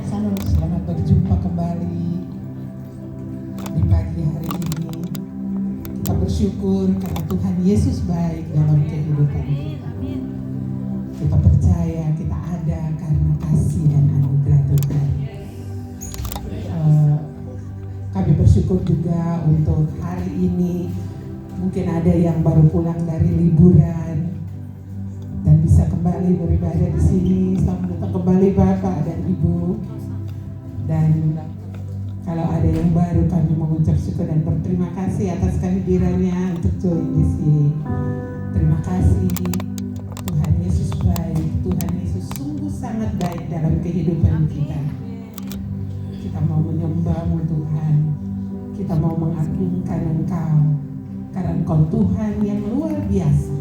Selamat berjumpa kembali di pagi hari ini. Kita bersyukur karena Tuhan Yesus baik dalam kehidupan kita. Kita percaya kita ada karena kasih dan anugerah Tuhan. Kami bersyukur juga untuk hari ini. Mungkin ada yang baru pulang dari liburan dan bisa kembali beribadah di sini. Selamat datang kembali Bapak dan Ibu. Dan kalau ada yang baru, kami mengucap syukur dan berterima kasih atas kehadirannya untuk join di sini. Terima kasih. Tuhan Yesus baik. Tuhan Yesus sungguh sangat baik dalam kehidupan kita. Kita mau menyembah-Mu Tuhan. Kita mau mengagungkan Engkau. Karena Engkau Tuhan yang luar biasa.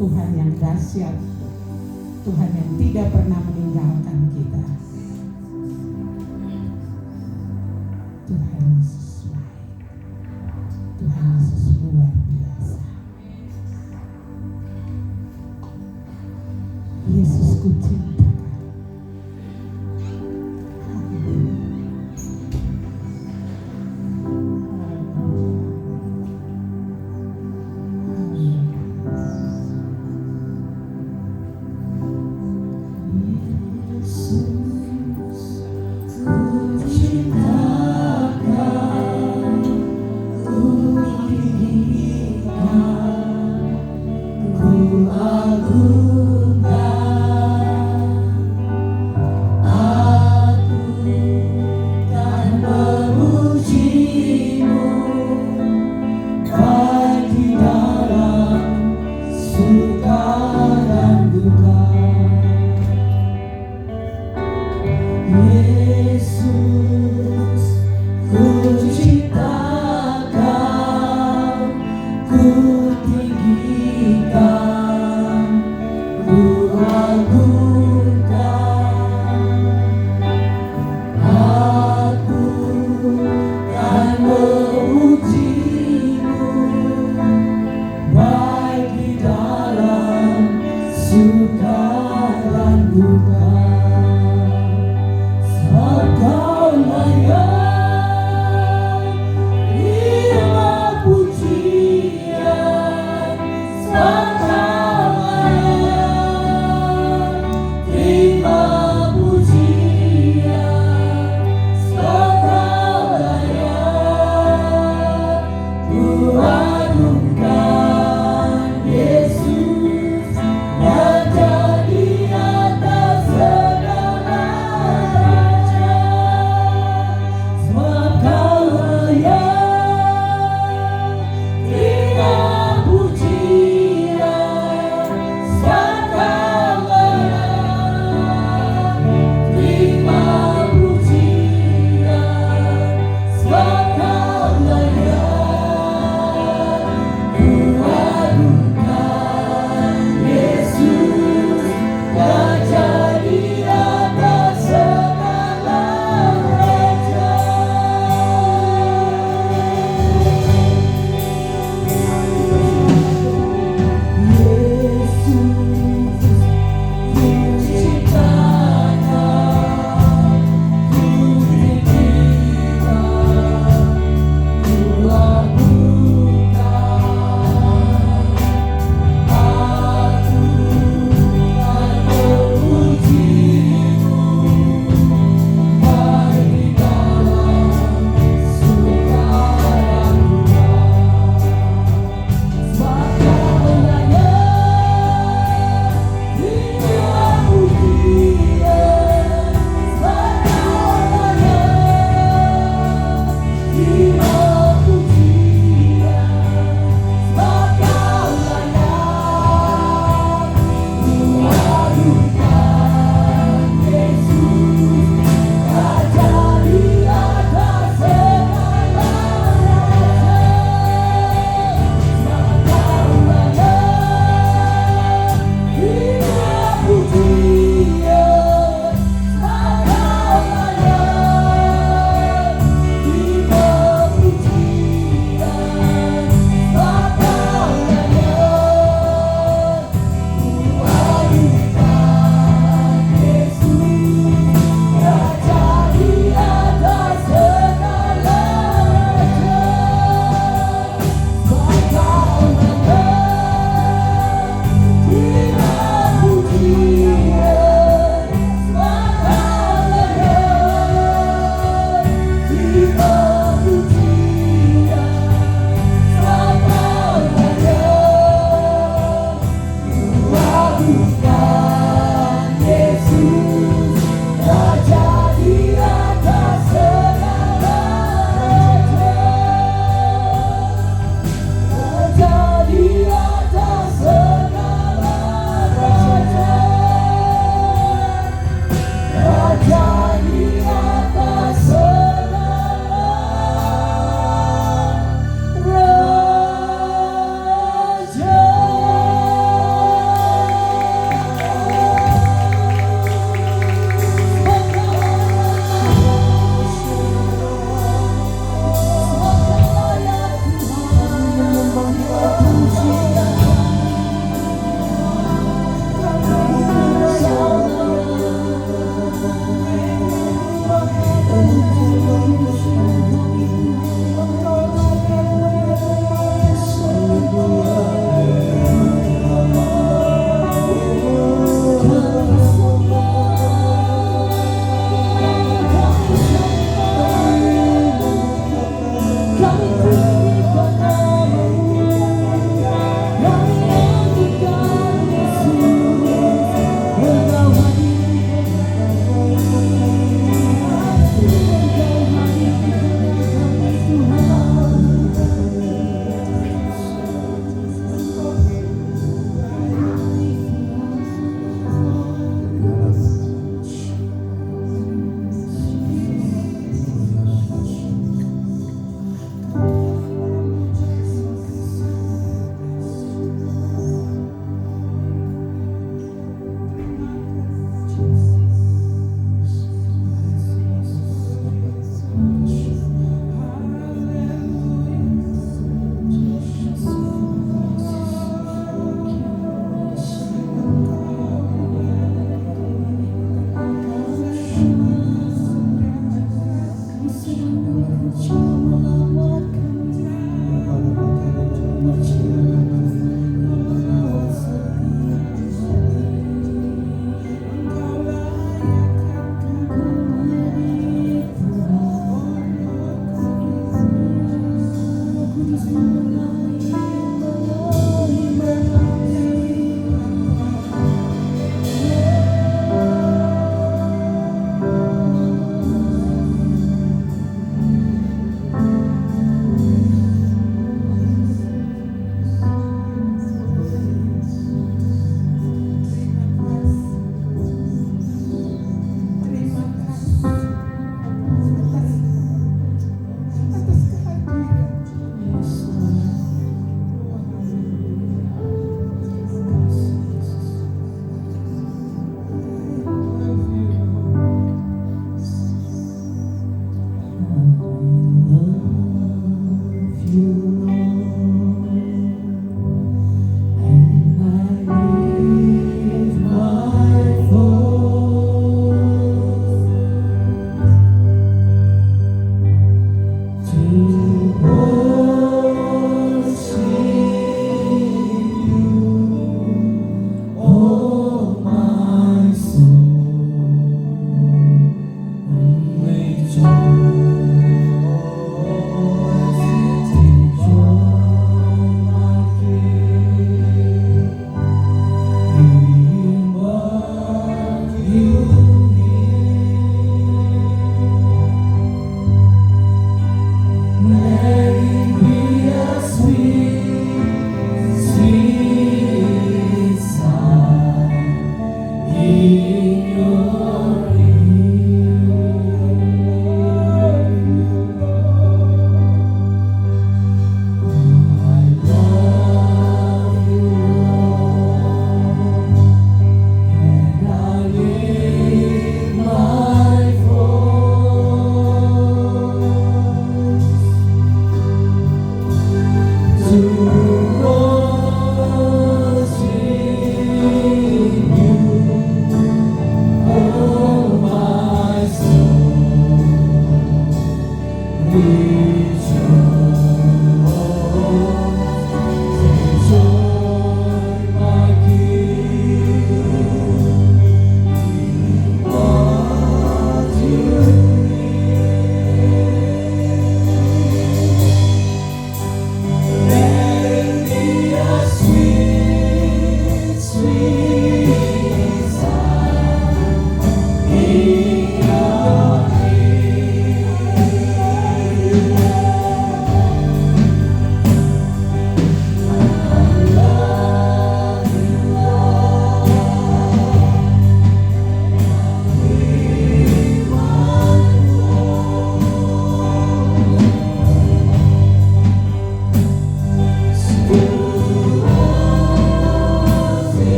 Tuhan yang dahsyat. Tuhan yang tidak pernah meninggalkan kita. Tuhan Yesus baik. Tuhan Yesus luar biasa. Yesus ku cinta.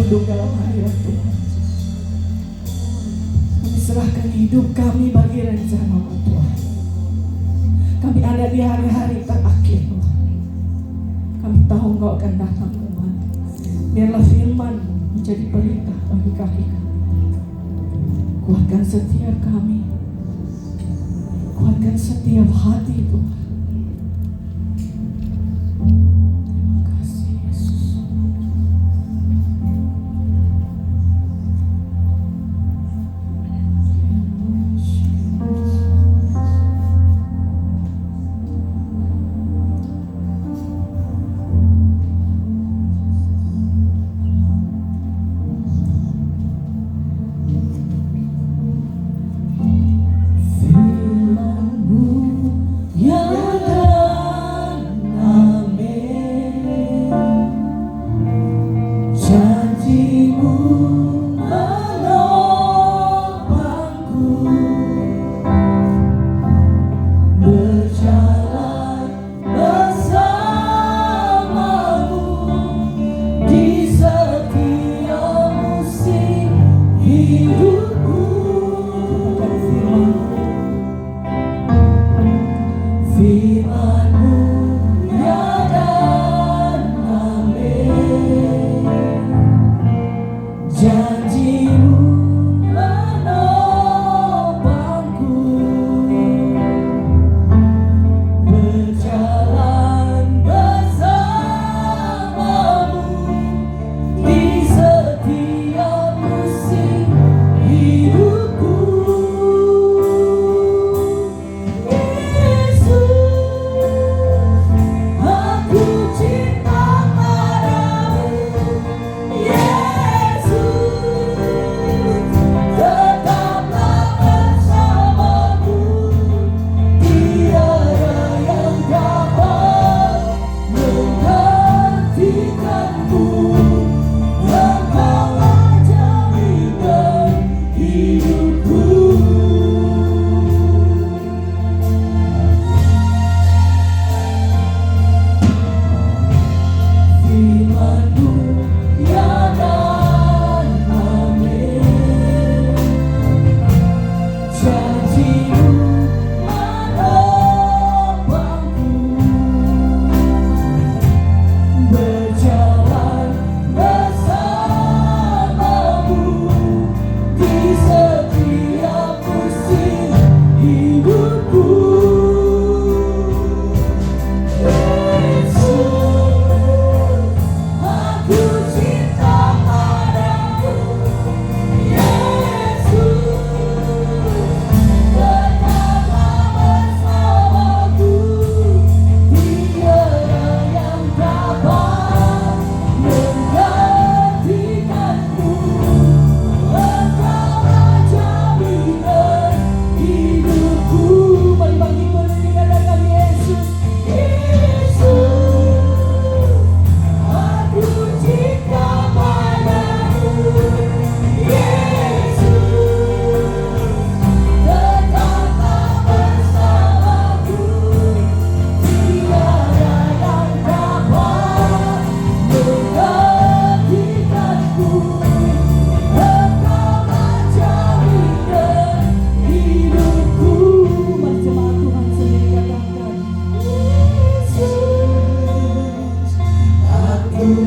berlindung dalam hadirat Tuhan. Kami serahkan hidup kami bagi rencana Tuhan. Kami ada di hari-hari terakhir Tuhan. Kami tahu Engkau akan datang Tuhan. Biarlah firman-Mu menjadi perintah bagi kaki kami. Kuatkan setiap kami. Kuatkan setiap hati Tuhan. Terima kasih Yesus.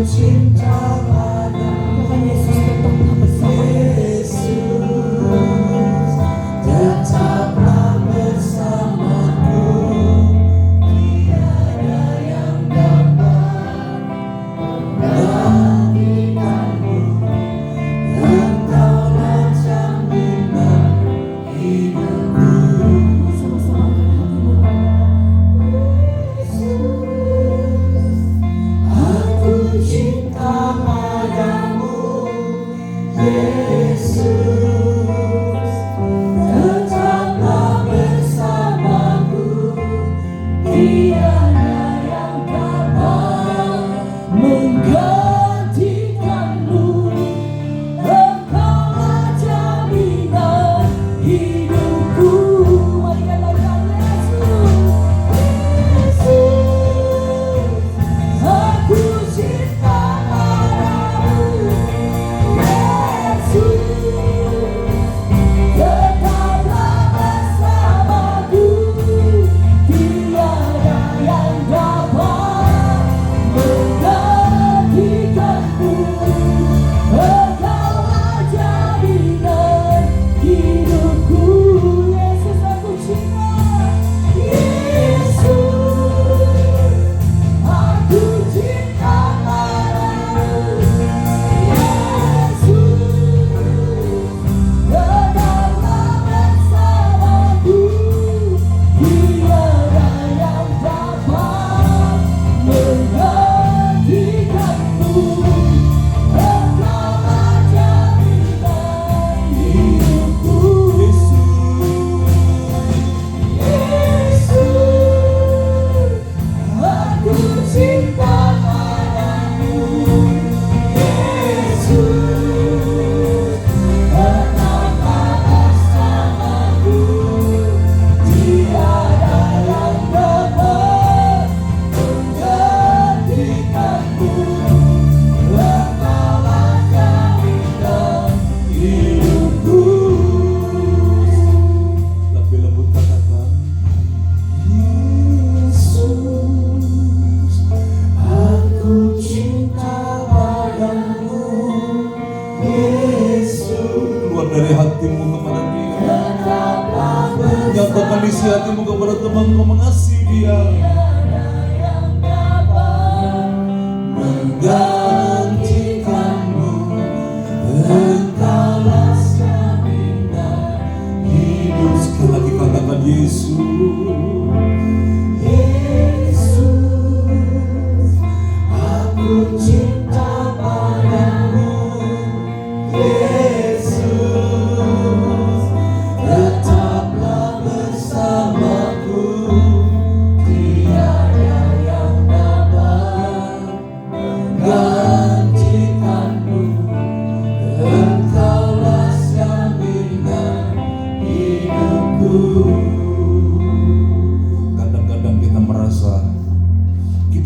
Cinta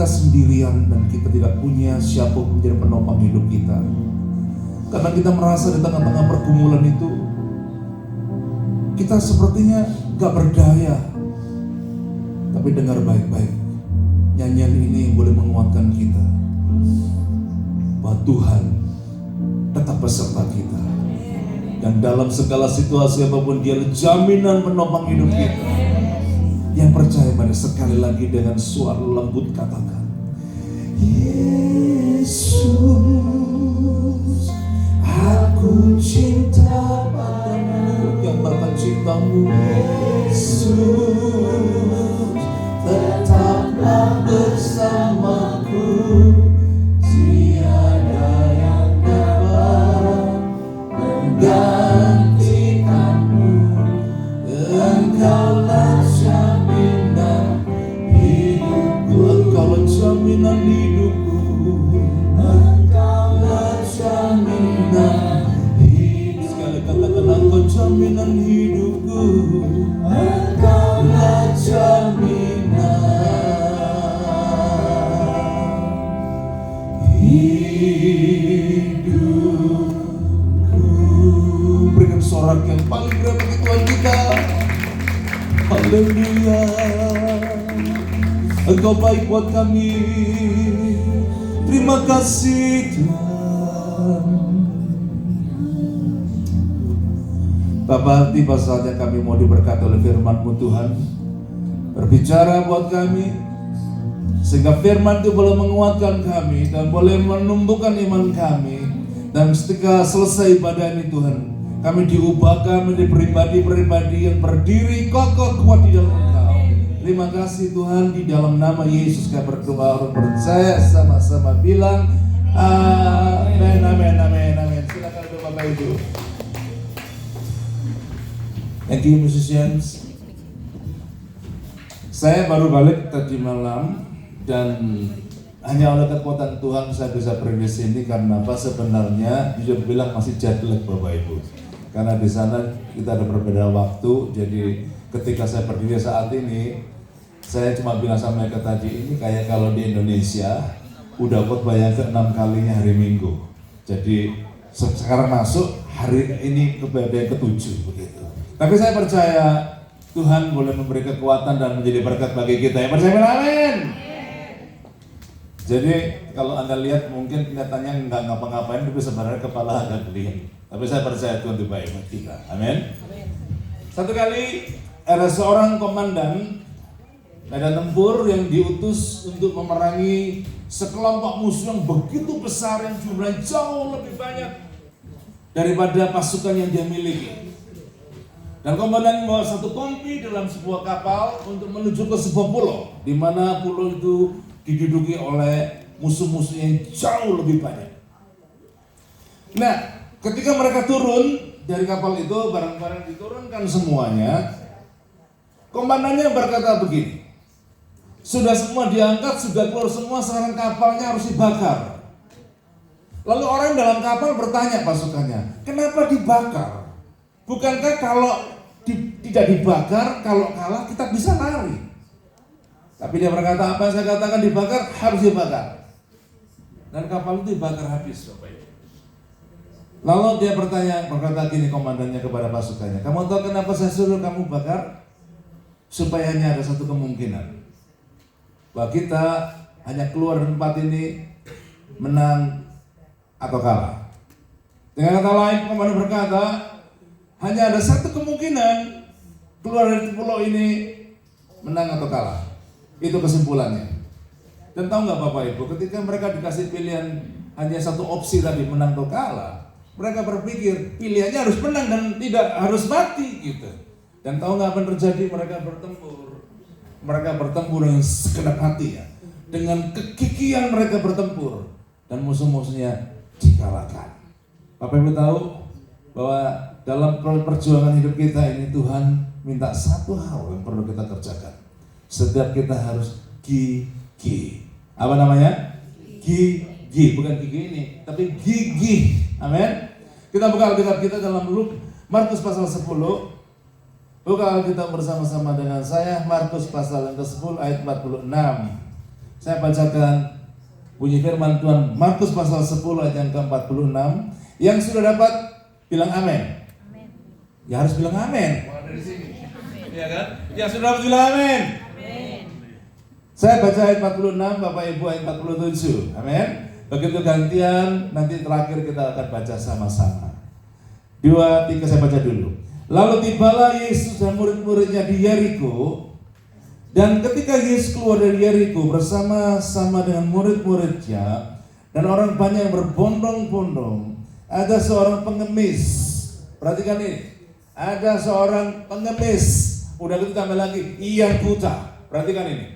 kita sendirian dan kita tidak punya siapa menjadi penopang hidup kita. Karena kita merasa di tengah-tengah pergumulan itu kita sepertinya gak berdaya. Tapi dengar baik-baik, nyanyian ini boleh menguatkan kita bahwa Tuhan tetap beserta kita. Dan dalam segala situasi apapun, Dia jaminan penopang hidup kita. Yang percaya pada sekali lagi dengan suara lembut katakan, Yesus, aku cinta padamu. Yang katakan cintamu, Yesus, tetaplah bersamaku. Tiada yang dapat menggantikanmu. Engkaulah jaminan hidupku. Engkaulah jaminan hidupku. Engkaulah jaminan hidup. Sekali katakan, Engkau jaminan hidupku. Engkaulah jaminan hidupku. Berikan sorak yang paling berat bagi Tuhan kita. Haleluya. Engkau baik buat kami. Terima kasih Tuhan. Bapa, tiba saatnya kami mau diberkati oleh firman-Mu Tuhan. Berbicara buat kami, sehingga firman itu boleh menguatkan kami dan boleh menumbuhkan iman kami. Dan ketika selesai ibadah ini Tuhan, kami diubahkan menjadi pribadi-pribadi yang berdiri kokoh kuat di dalam Engkau. Terima kasih Tuhan, di dalam nama Yesus kami berdoa, orang percaya sama-sama bilang amin, amin, amin, amin. Silakan Bapak Ibu. Thank you musicians. Saya baru balik tadi malam dan hanya oleh kekuatan Tuhan saya bisa berdiri di sini. Karena apa? Sebenarnya jujur bilang masih jet lag Bapak Ibu. Karena di sana kita ada berbeda waktu. Jadi ketika saya berdiri saat ini, saya cuma bilang sama mereka tadi, ini kayak kalau di Indonesia udah khotbah yang ke-6 kalinya hari Minggu. Jadi sekarang masuk hari ini kepada yang ke-7 begitu. Tapi saya percaya Tuhan boleh memberi kekuatan dan menjadi berkat bagi kita. Yang percaya, amin. Jadi kalau Anda lihat mungkin kelihatannya nggak ngapa-ngapain, tapi sebenarnya kepala agak geliang. Tapi saya percaya Tuhan itu baik buat kita. Amin. Satu kali ada seorang komandan medan tempur yang diutus untuk memerangi sekelompok musuh yang begitu besar, yang jumlahnya jauh lebih banyak daripada pasukan yang dia miliki. Dan komandan membawa satu kompi dalam sebuah kapal untuk menuju ke sebuah pulau, di mana pulau itu diduduki oleh musuh-musuh yang jauh lebih banyak. Nah, ketika mereka turun dari kapal itu, barang-barang diturunkan semuanya, komandannya berkata begini, sudah semua diangkat, sudah keluar semua, sekarang kapalnya harus dibakar. Lalu orang dalam kapal bertanya pasukannya, kenapa dibakar? Bukankah kalau tidak dibakar, kalau kalah kita bisa lari? Tapi dia berkata, apa yang saya katakan dibakar, harus dibakar. Dan kapal itu dibakar habis, Bapak Ibu. Lalu dia berkata gini komandannya kepada pasukannya, kamu tahu kenapa saya suruh kamu bakar? Supaya hanya ada satu kemungkinan, bahwa kita hanya keluar dari tempat ini menang atau kalah. Dengan kata lain, komandan berkata, hanya ada satu kemungkinan keluar dari pulau ini menang atau kalah. Itu kesimpulannya. Dan tahu nggak Bapak Ibu, ketika mereka dikasih pilihan hanya satu opsi tadi, menang atau kalah, mereka berpikir pilihannya harus menang dan tidak harus mati gitu. Dan tahu nggak apa yang terjadi? Mereka bertempur dengan segenap hati ya, dengan kegigihan mereka bertempur dan musuh-musuhnya dikalahkan. Bapak Ibu tahu bahwa dalam perjuangan hidup kita ini Tuhan minta satu hal yang perlu kita kerjakan. Setiap kita harus gigih. Apa namanya? Gigih, bukan gigi ini, tapi gigih. Amin. Kita buka Alkitab kita dalam Markus pasal 10. Buka Alkitab bersama-sama dengan saya, Markus pasal yang ke-10 ayat 46. Saya bacakan bunyi firman Tuhan Markus pasal 10 ayat yang ke-46. Yang sudah dapat bilang amin. Ya harus bilang amin. Dari sini. Iya kan? Yang sudah dapat bilang amin. Saya baca ayat 46, Bapak Ibu ayat 47. Amin. Begitu gantian, nanti terakhir kita akan baca sama-sama. 2, 3 saya baca dulu. Lalu tibalah Yesus dan murid-muridnya di Yeriko. Dan ketika Yesus keluar dari Yeriko bersama-sama dengan murid-muridnya dan orang banyak yang berbondong-bondong, ada seorang pengemis. Perhatikan ini. Ada seorang pengemis. Udah gitu tambah lagi, yang buta. Perhatikan ini.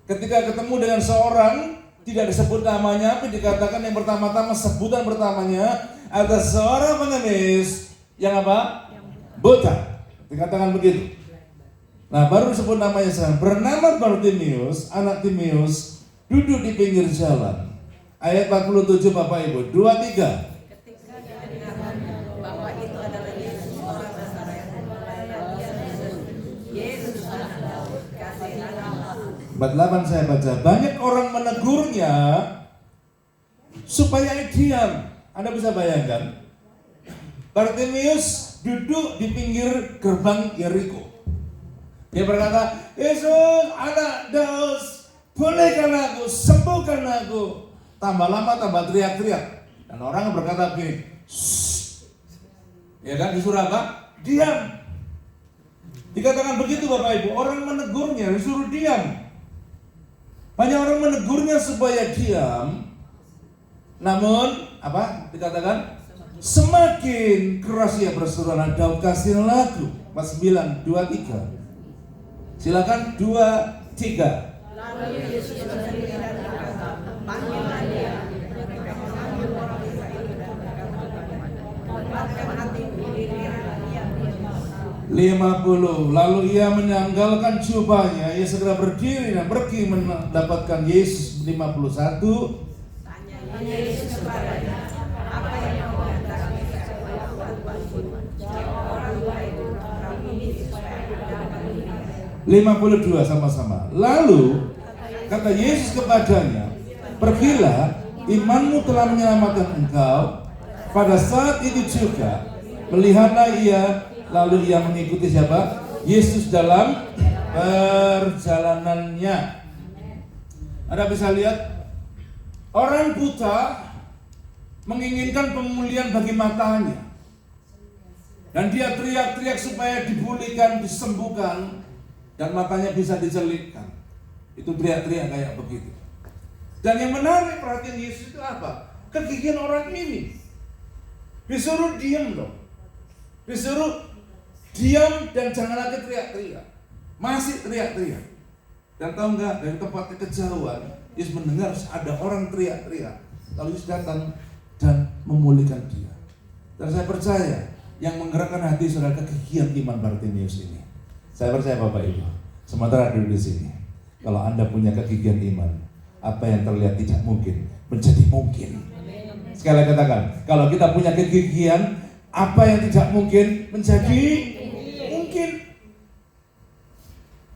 Ketika ketemu dengan seorang, tidak disebut namanya, tapi dikatakan yang pertama-tama, sebutan pertamanya, ada seorang pengemis yang apa? Buta. Dikatakan begitu. Nah, baru disebut namanya sekarang. Bernama Bartimius, anak Timeus, duduk di pinggir jalan. Ayat 47 Bapak Ibu, 2, 3. Ketika dia dengar bahwa itu adalah Yesus orang Nazaret, Yesus anak Daud, kasihilah aku. 48 saya baca. Banyak orang menegurnya supaya diam. Anda bisa bayangkan, Bartimius duduk di pinggir gerbang Yeriko. Dia berkata, Yesus anak Daud, bolehkan aku, sembuhkan aku. Tambah lama tambah teriak-teriak. Dan orang berkata begini, shh. Ya kan, disuruh apa? Diam. Dikatakan begitu Bapak Ibu, orang menegurnya disuruh diam. Banyak orang menegurnya supaya diam. Namun apa dikatakan? Semakin keras ia berseru, anak Daud kasihlah aku. Pas 9, 2, 3. Silakan 2, 3. Lalu Yesus berdiri dan berkata, panggillah dia. Mereka memanggil orang Israel dan berkata kepadanya, kuatkan hatimu, dirilah dia. 50. Lalu ia menanggalkan jubahnya, ia segera berdiri dan pergi mendapatkan Yesus. 51. Tanya Yesus kepadanya, apa yang kau katakan supaya aku buatku? Jawab orang tua itu, kami ini supaya aku dapat melihat. 52 sama-sama. Lalu kata Yesus kepadanya, pergilah, imanmu telah menyelamatkan engkau. Pada saat itu juga melihatlah ia, lalu ia mengikuti siapa? Yesus dalam perjalanannya. Anda bisa lihat, orang buta menginginkan pemulihan bagi matanya. Dan dia teriak-teriak supaya dipulihkan, disembuhkan, dan matanya bisa dicelipkan. Itu teriak-teriak kayak begitu. Dan yang menarik perhatian Yesus itu apa? Kegigihan orang ini. Disuruh diam loh. Disuruh diam dan jangan lagi teriak-teriak. Masih teriak-teriak. Dan tahu nggak, dari tempat kejauhan Yesus mendengar ada orang teriak-teriak. Lalu Yesus datang dan memulihkan dia. Dan saya percaya yang menggerakkan hati saudara kegigihan iman Bartimius ini. Saya percaya Bapak Ibu, sementara duduk di sini, kalau Anda punya kegigihan iman, apa yang terlihat tidak mungkin menjadi mungkin. Sekali lagi katakan, kalau kita punya kegigihan, apa yang tidak mungkin menjadi mungkin.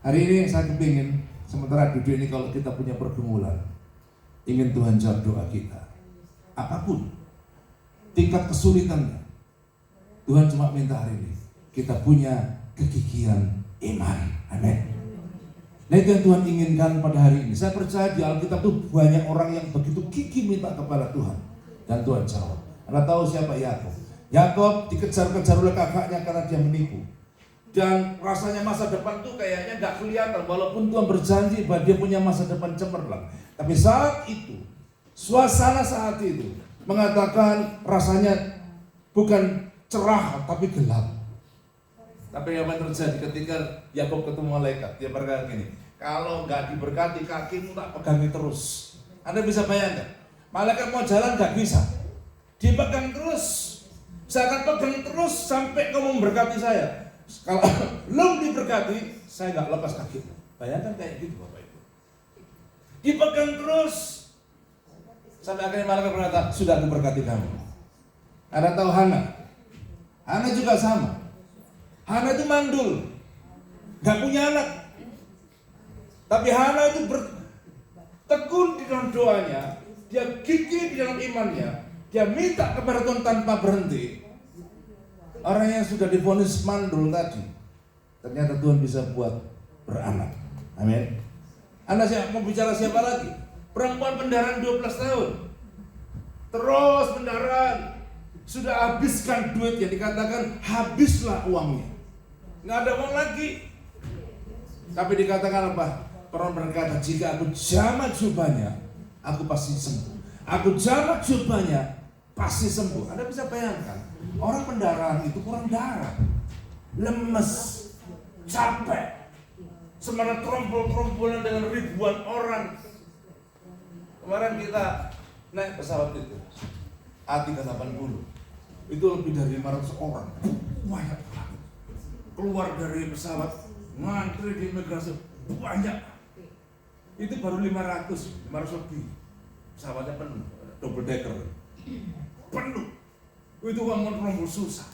Hari ini saya kepingin, sementara duduk ini, kalau kita punya pergumulan, ingin Tuhan jawab doa kita, apapun tingkat kesulitannya, Tuhan cuma minta hari ini kita punya kegigihan iman. Amin. Nah, itu yang Tuhan inginkan pada hari ini. Saya percaya di Alkitab itu banyak orang yang begitu gigih minta kepada Tuhan, dan Tuhan jawab. Anda tahu siapa Yakub? Yakub dikejar-kejar oleh kakaknya karena dia menipu. Dan rasanya masa depan tuh kayaknya gak kelihatan, walaupun Tuhan berjanji bahwa dia punya masa depan cemerlang. Tapi saat itu, suasana saat itu mengatakan rasanya bukan cerah tapi gelap. Tapi yang terjadi ketika Yakub ketemu malaikat, dia berkata gini, kalau nggak diberkati kakimu tak pegangi terus. Anda bisa bayangkan, malaikat mau jalan nggak bisa, dipegang terus. Saya akan pegang terus sampai kamu memberkati saya. Kalau belum diberkati, saya nggak lepas kakimu. Bayangkan kayak gitu Bapak Ibu. Dipegang terus sampai akhirnya malaikat berkata, sudah aku berkati kamu. Anda tahu Hana? Hana juga sama. Hana itu mandul, gak punya anak. Tapi Hana itu tekun dalam doanya, dia gigih di dalam imannya, dia minta kepada Tuhan tanpa berhenti. Orang yang sudah divonis mandul tadi, ternyata Tuhan bisa buat beranak. Amin. Anda mau bicara siapa lagi? Perempuan pendaran 12 tahun. Terus pendaran, sudah habiskan duit, yang dikatakan habislah uangnya. Nggak ada uang lagi. Tapi dikatakan apa? Orang berkata, jika aku jamak jubahnya, aku pasti sembuh. Aku jamak jubahnya, pasti sembuh. Anda bisa bayangkan, orang pendarahan itu kurang darah, lemes, capek, semangat trompol-trompolan dengan ribuan orang. Kemarin kita naik pesawat itu, A380, itu lebih dari 500 orang, banyak banget. Keluar dari pesawat, ngantri di imigrasi, banyak. Itu baru 500 lebih. Pesawatnya penuh, double decker, penuh. Itu ngomong susah.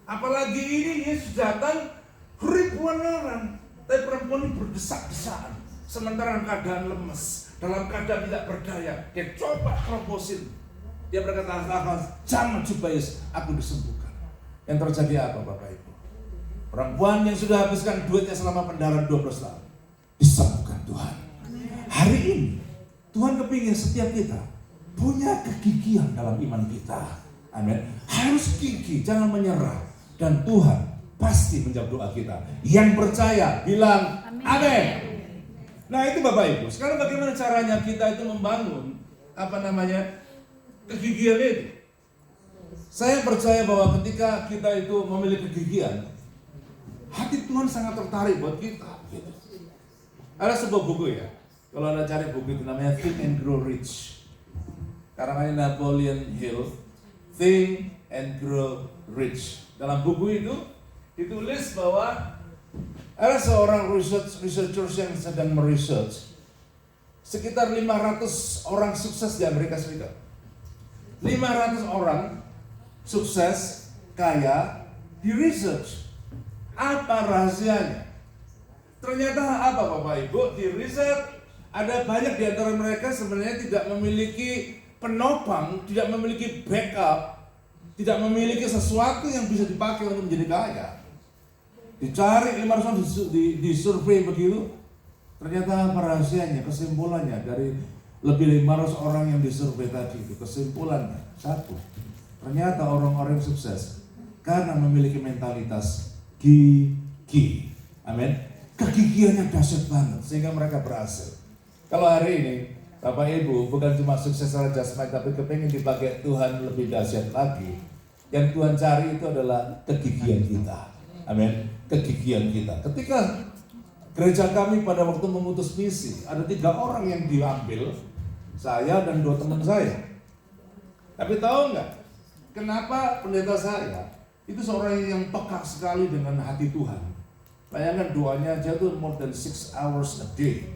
Apalagi ini Yesus datang ribuan orang, tapi perempuan ini berdesak-desakan. Sementara dalam keadaan lemes, dalam keadaan tidak berdaya, dia coba terobosin. Dia berkata, jangan jubah Yesus, aku disembuhkan. Yang terjadi apa Bapak Ibu? Perempuan yang sudah habiskan duitnya selama pendarahan 12 tahun, disembuhkan Tuhan. Hari ini Tuhan kepingin setiap kita punya kegigihan dalam iman kita. Amin. Harus gigih, jangan menyerah. Dan Tuhan pasti menjawab doa kita. Yang percaya bilang amin. Nah itu Bapak Ibu. Sekarang bagaimana caranya kita itu membangun kegigihan itu? Saya percaya bahwa ketika kita itu memiliki kegigihan, hati Tuhan sangat tertarik buat kita. Gitu. Ada sebuah buku ya. Kalau Anda cari buku itu namanya Think and Grow Rich. Karangan Napoleon Hill, Think and Grow Rich. Dalam buku itu ditulis bahwa ada seorang researcher yang sedang meresearch sekitar 500 orang sukses di Amerika Serikat. 500 orang sukses, kaya, di research. Apa rahasianya? Ternyata apa Bapak Ibu? Di riset ada banyak di antara mereka sebenarnya tidak memiliki penopang, tidak memiliki backup, tidak memiliki sesuatu yang bisa dipakai untuk menjadi kaya. Dicari 500 orang di survei begitu, ternyata apa rahasianya, kesimpulannya dari lebih 500 orang yang disurvei tadi itu, kesimpulannya satu, ternyata orang-orang yang sukses karena memiliki mentalitas gigih. Amin. Kegigihannya dahsyat banget sehingga mereka berhasil. Kalau hari ini Bapak Ibu bukan cuma sukses secara jasmani, tapi kepengen dipakai Tuhan lebih dahsyat lagi. Yang Tuhan cari itu adalah kegigihan kita. Amin. Kegigihan kita. Ketika gereja kami pada waktu memutus misi, ada 3 orang yang diambil, saya dan 2 teman saya. Tapi tahu nggak, kenapa pendeta saya itu seorang yang peka sekali dengan hati Tuhan. Bayangkan doanya aja tuh more than 6 hours a day.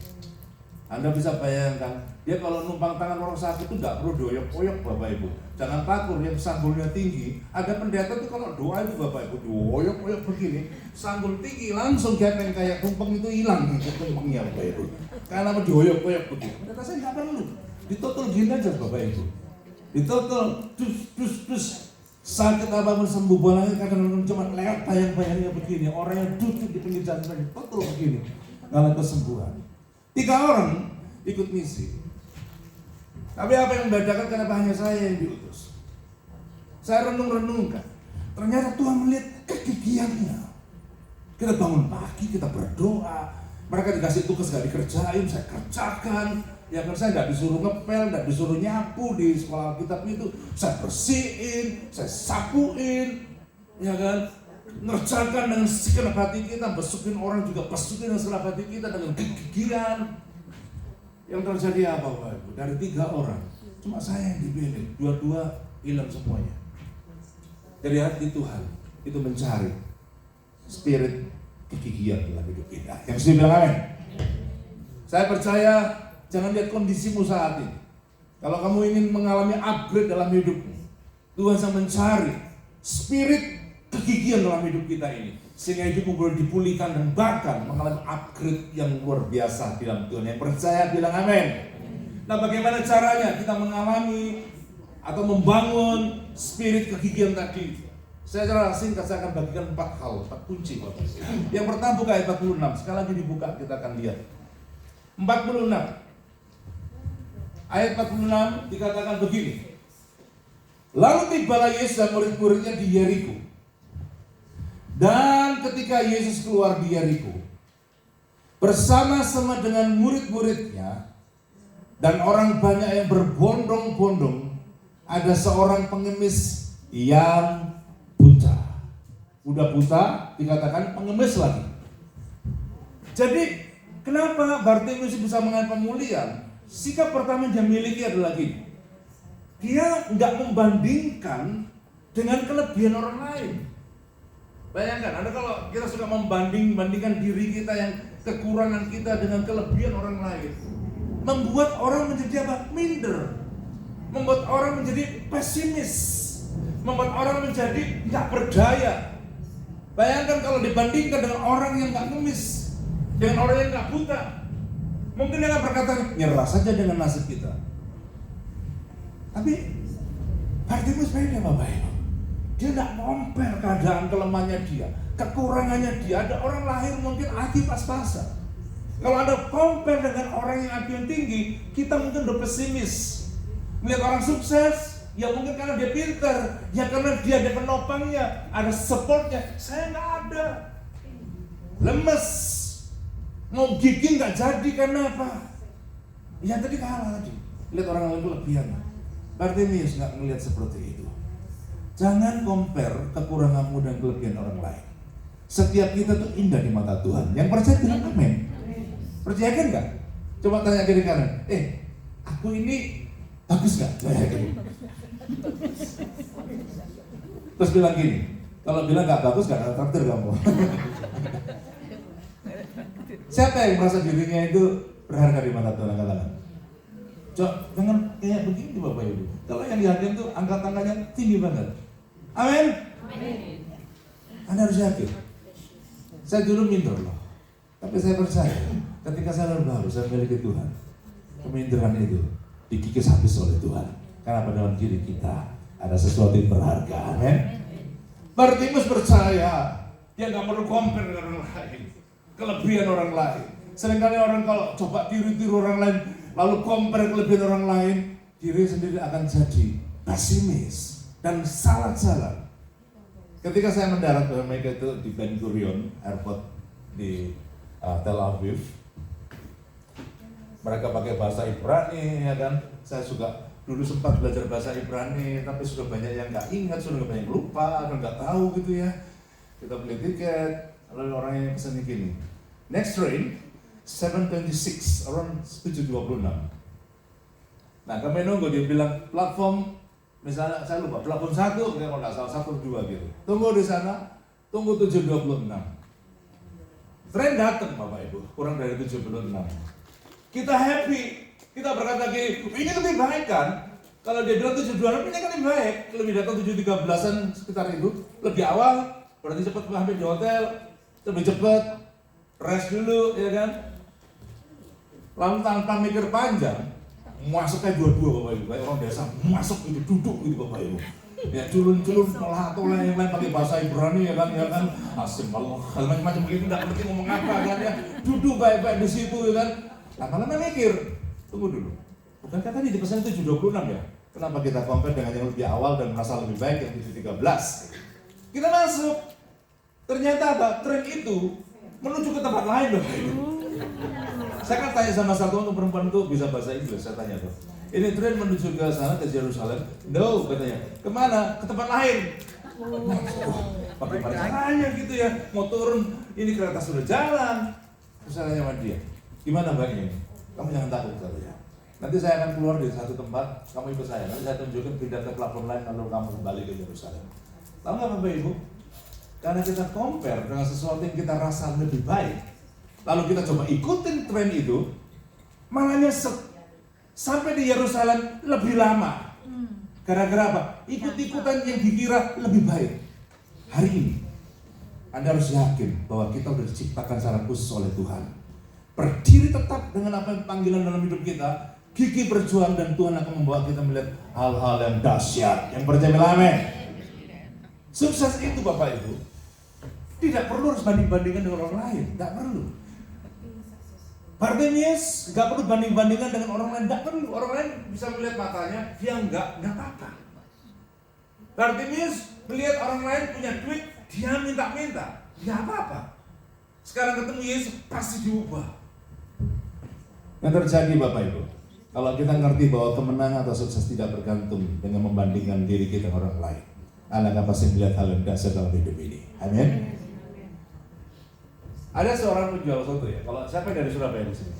Anda bisa bayangkan, dia kalau numpang tangan orang sakit itu nggak perlu doyok-doyok Bapak Ibu. Jangan takut yang sanggulnya tinggi. Ada pendeta tuh kalau doa itu Bapak Ibu doyok-doyok begini, sanggul tinggi langsung gepeng kayak tumpeng itu hilang tumpengnya Bapak Ibu. Karena doyok-doyok begini. Pendeta saya nggak perlu, ditotal gini aja Bapak Ibu. Ditotal, dus sakit apapun sembuh. Bolanya kadang-kadang cuma lewat bayang-bayangnya begini. Orang yang duduk di pinggir jalan ditotal begini, nggak ada kesembuhan. 3 orang ikut misi. Tapi apa yang membedakan kenapa hanya saya yang diutus? Saya renung-renungkan. Ternyata Tuhan melihat kegigihannya. Kita bangun pagi, kita berdoa. Mereka dikasih tugas gak dikerjain, saya kerjakan. Ya kan saya gak disuruh ngepel, gak disuruh nyapu di sekolah kitab itu. Saya bersihin, saya sapuin. Ya kan? Ngerjakan dengan segenap hati kita, besukin orang juga besukin dengan segenap hati kita dengan kegigihan. Yang terjadi apa Bapak Ibu? Dari 3 orang, cuma saya yang dipilih, 2 hilang semuanya. Dari hati Tuhan itu mencari spirit kegigihan dalam hidup kita. Yang saya bilang amin. Saya percaya jangan lihat kondisimu saat ini. Kalau kamu ingin mengalami upgrade dalam hidupmu, Tuhan sedang mencari spirit kegigihan dalam hidup kita ini, sehingga hidupmu boleh dipulihkan dan bahkan mengalami upgrade yang luar biasa di dalam Tuhan. Yang percaya bilang amin. Nah, bagaimana caranya kita mengalami atau membangun spirit kegigihan tadi? Saya secara singkat saya akan bagikan 4 hal, 4 kunci. Yang pertama buka ayat 46. Sekali lagi dibuka, kita akan lihat. 46. Ayat 46 dikatakan begini. Lalu tibalah Yesus dan murid-muridnya di Yeriko. Dan ketika Yesus keluar di Yeriko, bersama-sama dengan murid-muridnya dan orang banyak yang berbondong-bondong, ada seorang pengemis yang buta. Udah buta, dikatakan pengemis lagi. Jadi, kenapa Bartimeus bisa mengalami pemulihan? Sikap pertama yang dia miliki adalah gini. Dia nggak membandingkan dengan kelebihan orang lain. Bayangkan, Anda kalau kita suka membandingkan diri kita yang kekurangan kita dengan kelebihan orang lain, membuat orang menjadi apa? Minder. Membuat orang menjadi pesimis. Membuat orang menjadi nggak berdaya. Bayangkan kalau dibandingkan dengan orang yang nggak ngemis, dengan orang yang nggak buta, mungkin dia akan berkata, nyerah saja dengan nasib kita. Tapi Bartimeus beda Bapak Ibu. Dia tidak compare keadaan kelemahannya dia, kekurangannya dia. Ada orang lahir mungkin hati pas-pasan. Kalau Anda compare dengan orang yang hati yang tinggi, kita mungkin udah pesimis. Melihat orang sukses, ya mungkin karena dia pintar, ya karena dia ada penopangnya, ada supportnya. Saya nggak ada, lemes, mau gigih nggak jadi karena apa? Ya tadi kalah tadi. Lihat orang lain kelebihan. Bartimeus nggak melihat seperti itu. Jangan compare kekuranganmu dan kelebihan orang lain. Setiap kita tuh indah di mata Tuhan. Yang percaya bilang amin. Percaya kan nggak? Coba tanya kiri kanan. Aku ini bagus nggak? Terus bilang gini. Kalau bilang nggak bagus nggak ada traktir kamu. Siapa yang merasa dirinya itu berharga di mata Tuhan? Katakan. Coba jangan kayak begini Bapak Ibu. Kalau yang yakin tuh angkat tangannya tinggi banget. Amin. Anda harus yakin. Saya dulu minder loh. Tapi saya percaya ketika saya baru saya memiliki Tuhan, keminderan itu dikikis habis oleh Tuhan. Karena pada dalam diri kita ada sesuatu yang berharga. Amin. Bartimeus percaya dia nggak perlu compare dengan orang lain, kelebihan orang lain. Seringkali orang kalau coba tiru-tiru orang lain, lalu compare kelebihan orang lain, diri sendiri akan jadi pesimis dan salah-salah. Ketika saya mendarat pada mereka itu di Ben Gurion Airport di Tel Aviv, mereka pakai bahasa Ibrani, ya kan? Saya juga dulu sempat belajar bahasa Ibrani, tapi sudah banyak yang nggak ingat, sudah banyak yang lupa, atau nggak tahu gitu ya. Kita beli tiket, lalu orang yang kesini gini, next train 7:26, around 7:26. Nah kami nunggu, dia bilang platform, misalnya saya lupa, platform 1, kalau nggak salah 1, 2 gitu. Tunggu di sana, tunggu 7:26. Tren datang Bapak Ibu, kurang dari 7:26. Kita happy, kita berkata gini, ini lebih baik kan? Kalau dia bilang 7:26, ini kan lebih baik. Lebih datang 7:13an sekitar itu, lebih awal, berarti cepat hampir di hotel, lebih cepat, rest dulu, ya kan? Lalu tanpa mikir panjang, masuk kayak dua-dua Bapak Ibu, kayak orang desa masuk gitu, duduk gitu Bapak Ibu. Ya culun-culun, tolah yang lain pakai bahasa Ibrani ya kan, asim Allah, macam-macam begitu, nggak ngerti ngomong apa kan ya, duduk baik-baik di situ ya kan. Lama-lama mikir, tunggu dulu, bukankah tadi di pesan 7:26 ya? Kenapa kita compare dengan yang lebih awal dan merasa lebih baik yang 7:13? Kita masuk, ternyata apa? Tren itu menuju ke tempat lain Bapak Ibu. Saya kan tanya sama satu orang perempuan itu bisa bahasa Inggris, saya tanya tuh, ini tren menuju ke sana, ke Yerusalem? No, katanya. Kemana? Ke tempat lain. Pakai caranya gitu ya, mau turun, ini kereta sudah jalan. Terus saya tanya sama dia, gimana mbaknya? Kamu jangan takut katanya. Nanti saya akan keluar dari satu tempat, kamu ikut saya. Nanti saya tunjukin pindah ke platform lain, lalu kamu kembali ke Yerusalem. Tahu nggak Bapak Ibu? Karena kita compare dengan sesuatu yang kita rasa lebih baik, lalu kita coba ikutin tren itu, malah nyesek. Sampai di Yerusalem lebih lama. Gara-gara apa? Ikut-ikutan yang dikira lebih baik. Hari ini, Anda harus yakin bahwa kita sudah diciptakan secara khusus oleh Tuhan. Berdiri tetap dengan apa yang panggilan dalam hidup kita gigih berjuang, dan Tuhan akan membawa kita melihat hal-hal yang dahsyat. Yang percaya bilang amin. Sukses itu Bapak Ibu tidak perlu harus banding-bandingkan dengan orang lain, tidak perlu. Bartimeus nggak perlu banding-bandingkan dengan orang lain, tidak perlu. Orang lain bisa melihat matanya, dia nggak apa-apa. Bartimeus melihat orang lain punya duit, dia minta-minta, nggak apa-apa. Sekarang ketemu Yesus pasti diubah. Yang terjadi Bapak Ibu, kalau kita ngerti bahwa kemenangan atau sukses tidak bergantung dengan membandingkan diri kita dengan orang lain, Anda pasti melihat hal yang dahsyat dalam hidup ini. Amin. Ada seorang penjual soto ya. Kalau siapa dari Surabaya di sini?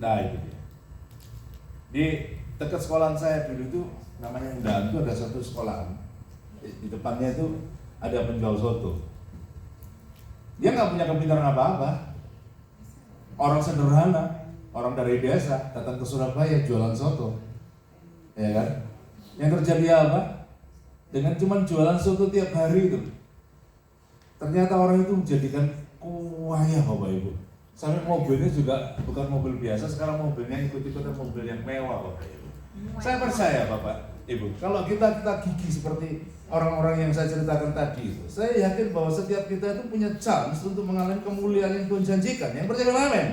Nah itu dia. Di dekat sekolahan saya dulu itu namanya Undahan, itu ada satu sekolahan. Di depannya itu ada penjual soto. Dia nggak punya kepintaran apa-apa. Orang sederhana, orang dari desa datang ke Surabaya jualan soto, ya kan? Yang terjadi apa? Dengan cuma jualan soto tiap hari itu, ternyata orang itu menjadikan kaya Bapak Ibu. Sampai mobilnya juga bukan mobil biasa, sekarang mobilnya ikut-ikutan mobil yang mewah Bapak Ibu. Saya percaya Bapak Ibu, kalau kita gigih seperti orang-orang yang saya ceritakan tadi itu, saya yakin bahwa setiap kita itu punya chance untuk mengalami kemuliaan yang Tuhan janjikan. Yang percaya amin.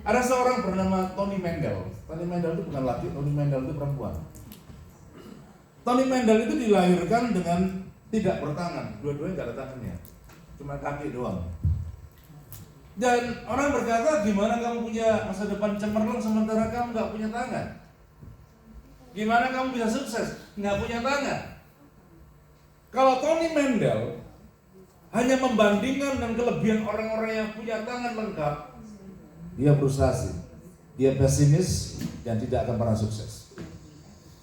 Ada seorang bernama Tony Mendel. Tony Mendel itu bukan laki, Tony Mendel itu perempuan. Tony Mendel itu dilahirkan dengan tidak bertangan, dua-duanya nggak ada tangannya, cuma kaki doang. Dan orang berkata, gimana kamu punya masa depan cemerlang sementara kamu nggak punya tangan? Gimana kamu bisa sukses nggak punya tangan? Kalau Tony Mendel hanya membandingkan dengan kelebihan orang-orang yang punya tangan lengkap, dia frustasi, dia pesimis, dan tidak akan pernah sukses.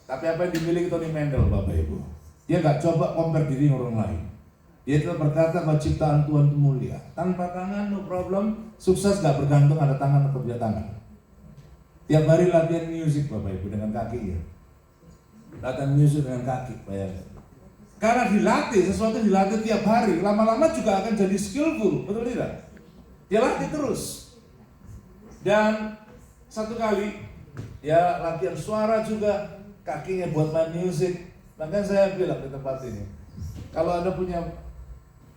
Tapi apa yang dimiliki Tony Mendel Bapak Ibu? Dia nggak coba compare diri dengan orang lain. Dia tetap berkata bahwa ciptaan Tuhan itu mulia. Tanpa tangan, no problem. Sukses nggak bergantung ada tangan atau tidak tangan. Tiap hari latihan musik Bapak Ibu dengan kakinya. Latihan musik dengan kaki, bayangkan. Karena dilatih, sesuatu dilatih tiap hari, lama-lama juga akan jadi skillful, betul tidak? Dia latih terus. Dan satu kali, ya latihan suara juga, kakinya buat main musik. Makanya saya bilang di tempat ini, kalau Anda punya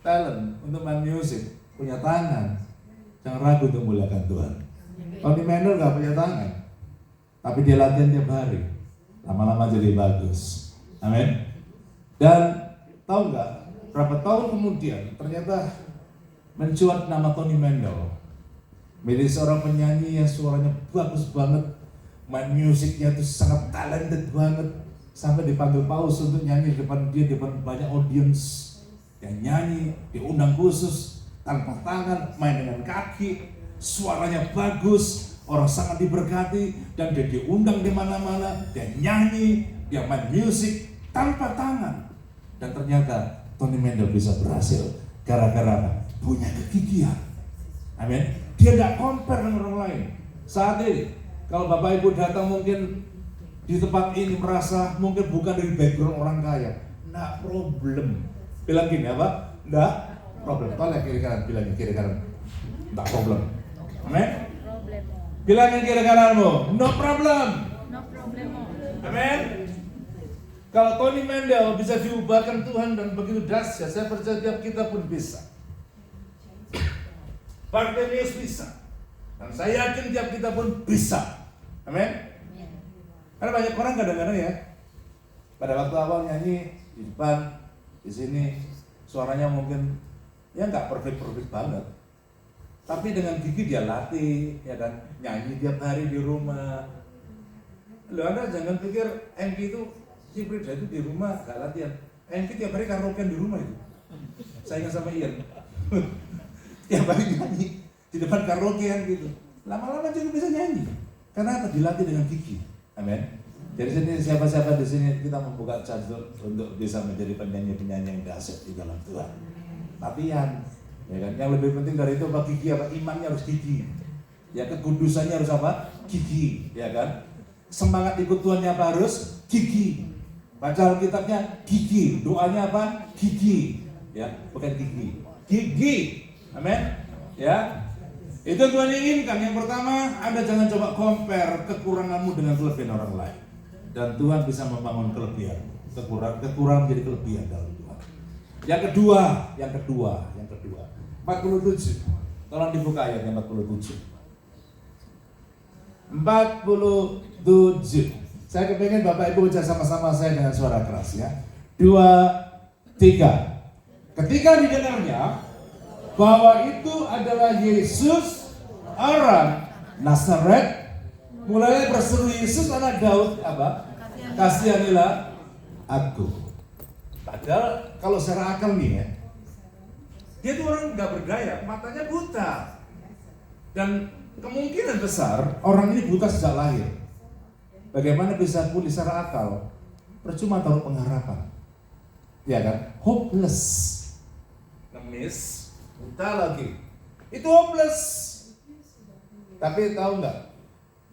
talent untuk main musik, punya tangan, jangan ragu untuk muliakan Tuhan. Tony Mendel nggak punya tangan, tapi dia latihan tiap hari, lama-lama jadi bagus. Amin. Dan tahu nggak, berapa tahun kemudian ternyata mencuat nama Tony Mendel menjadi seorang penyanyi yang suaranya bagus banget, main musiknya itu sangat talented banget. Sampai dipanggil Paus untuk nyanyi di depan banyak audiens. Yang nyanyi, diundang khusus, tanpa tangan, main dengan kaki, suaranya bagus, orang sangat diberkati, dan dia diundang di mana-mana, dia nyanyi, dia main musik tanpa tangan. Dan ternyata Tony Mendel bisa berhasil gara-gara punya kegigihan. Amin. Dia tidak compare dengan orang lain. Saat ini, kalau Bapak Ibu datang mungkin di tempat ini merasa mungkin bukan dari background orang kaya, nggak problem. Bilang gini apa? Nggak problem. Tolong kiri kanan, bilangin kiri kanan. Nggak problem. Amin. Bilangin kiri kananmu, no problem. No problemo. Amin. Kalau Tony Mendel bisa diubahkan Tuhan dan begitu dahsyat, saya percaya tiap kita pun bisa. Bartimeus bisa. Dan saya yakin tiap kita pun bisa. Amin. Karena banyak orang kadang-kadang ya, pada waktu awal nyanyi di depan, di sini suaranya mungkin ya nggak perfect banget, tapi dengan gigi dia latih, ya kan, nyanyi tiap hari di rumah. Lo Anda jangan pikir Enki itu si Frida itu di rumah nggak latihan. Enki tiap hari karaokean di rumah itu. Saya ingat sama Ian, tiap hari nyanyi di depan karaokean gitu. Lama-lama juga bisa nyanyi, karena apa? Dilatih dengan gigi. Amin. Jadi sini siapa-siapa di sini kita membuka chance untuk bisa menjadi penyanyi-penyanyi yang dahsyat di dalam Tuhan. Latihan, ya kan? Yang lebih penting dari itu apa? Gigi apa? Imannya harus gigi. Ya, kekudusannya harus apa? Gigi, ya kan? Semangat ikut Tuhannya apa? Harus gigi. Baca Alkitabnya gigi, doanya apa? Gigi, ya, bukan gigi. Gigi, amin. Ya. Itu Tuhan inginkan. Yang pertama, Anda jangan coba compare kekuranganmu dengan kelebihan orang lain. Dan Tuhan bisa membangun kelebihan. Kekurangan menjadi kelebihan dalam Tuhan. Yang kedua. 47. Tolong dibuka ayatnya 47. 47. Saya kepengen Bapak Ibu baca sama-sama saya dengan suara keras ya. 2, 3. Ketika didengarnya bahwa itu adalah Yesus orang Nazaret, mulai berseru, Yesus anak Daud, apa? Kasihanilah aku. Padahal kalau secara akal nih ya, dia tuh orang nggak berdaya, matanya buta, dan kemungkinan besar orang ini buta sejak lahir. Bagaimana bisa pulih secara akal? Percuma taruh pengharapan, ya kan? Hopeless, ngemis, buta lagi, itu hopeless. Tapi tahu nggak?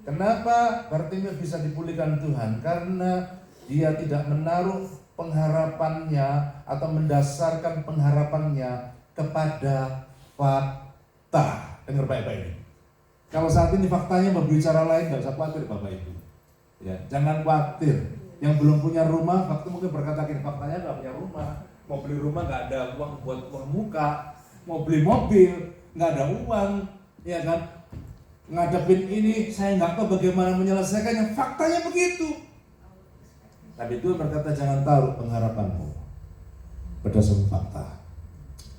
Kenapa Bartimeus bisa dipulihkan Tuhan? Karena dia tidak menaruh pengharapannya atau mendasarkan pengharapannya kepada fakta. Dengar baik-baik ini. Kalau saat ini faktanya berbicara lain, nggak usah khawatir Bapak Ibu. Ya, jangan khawatir. Yang belum punya rumah, fakta mungkin berkata gini, faktanya nggak punya rumah. Mau beli rumah nggak ada uang buat uang muka. Mau beli mobil nggak ada uang, ya kan? Ngadepin ini, saya nggak tahu bagaimana menyelesaikannya. Faktanya begitu. Tapi Tuhan berkata jangan taruh pengharapanmu berdasarkan fakta.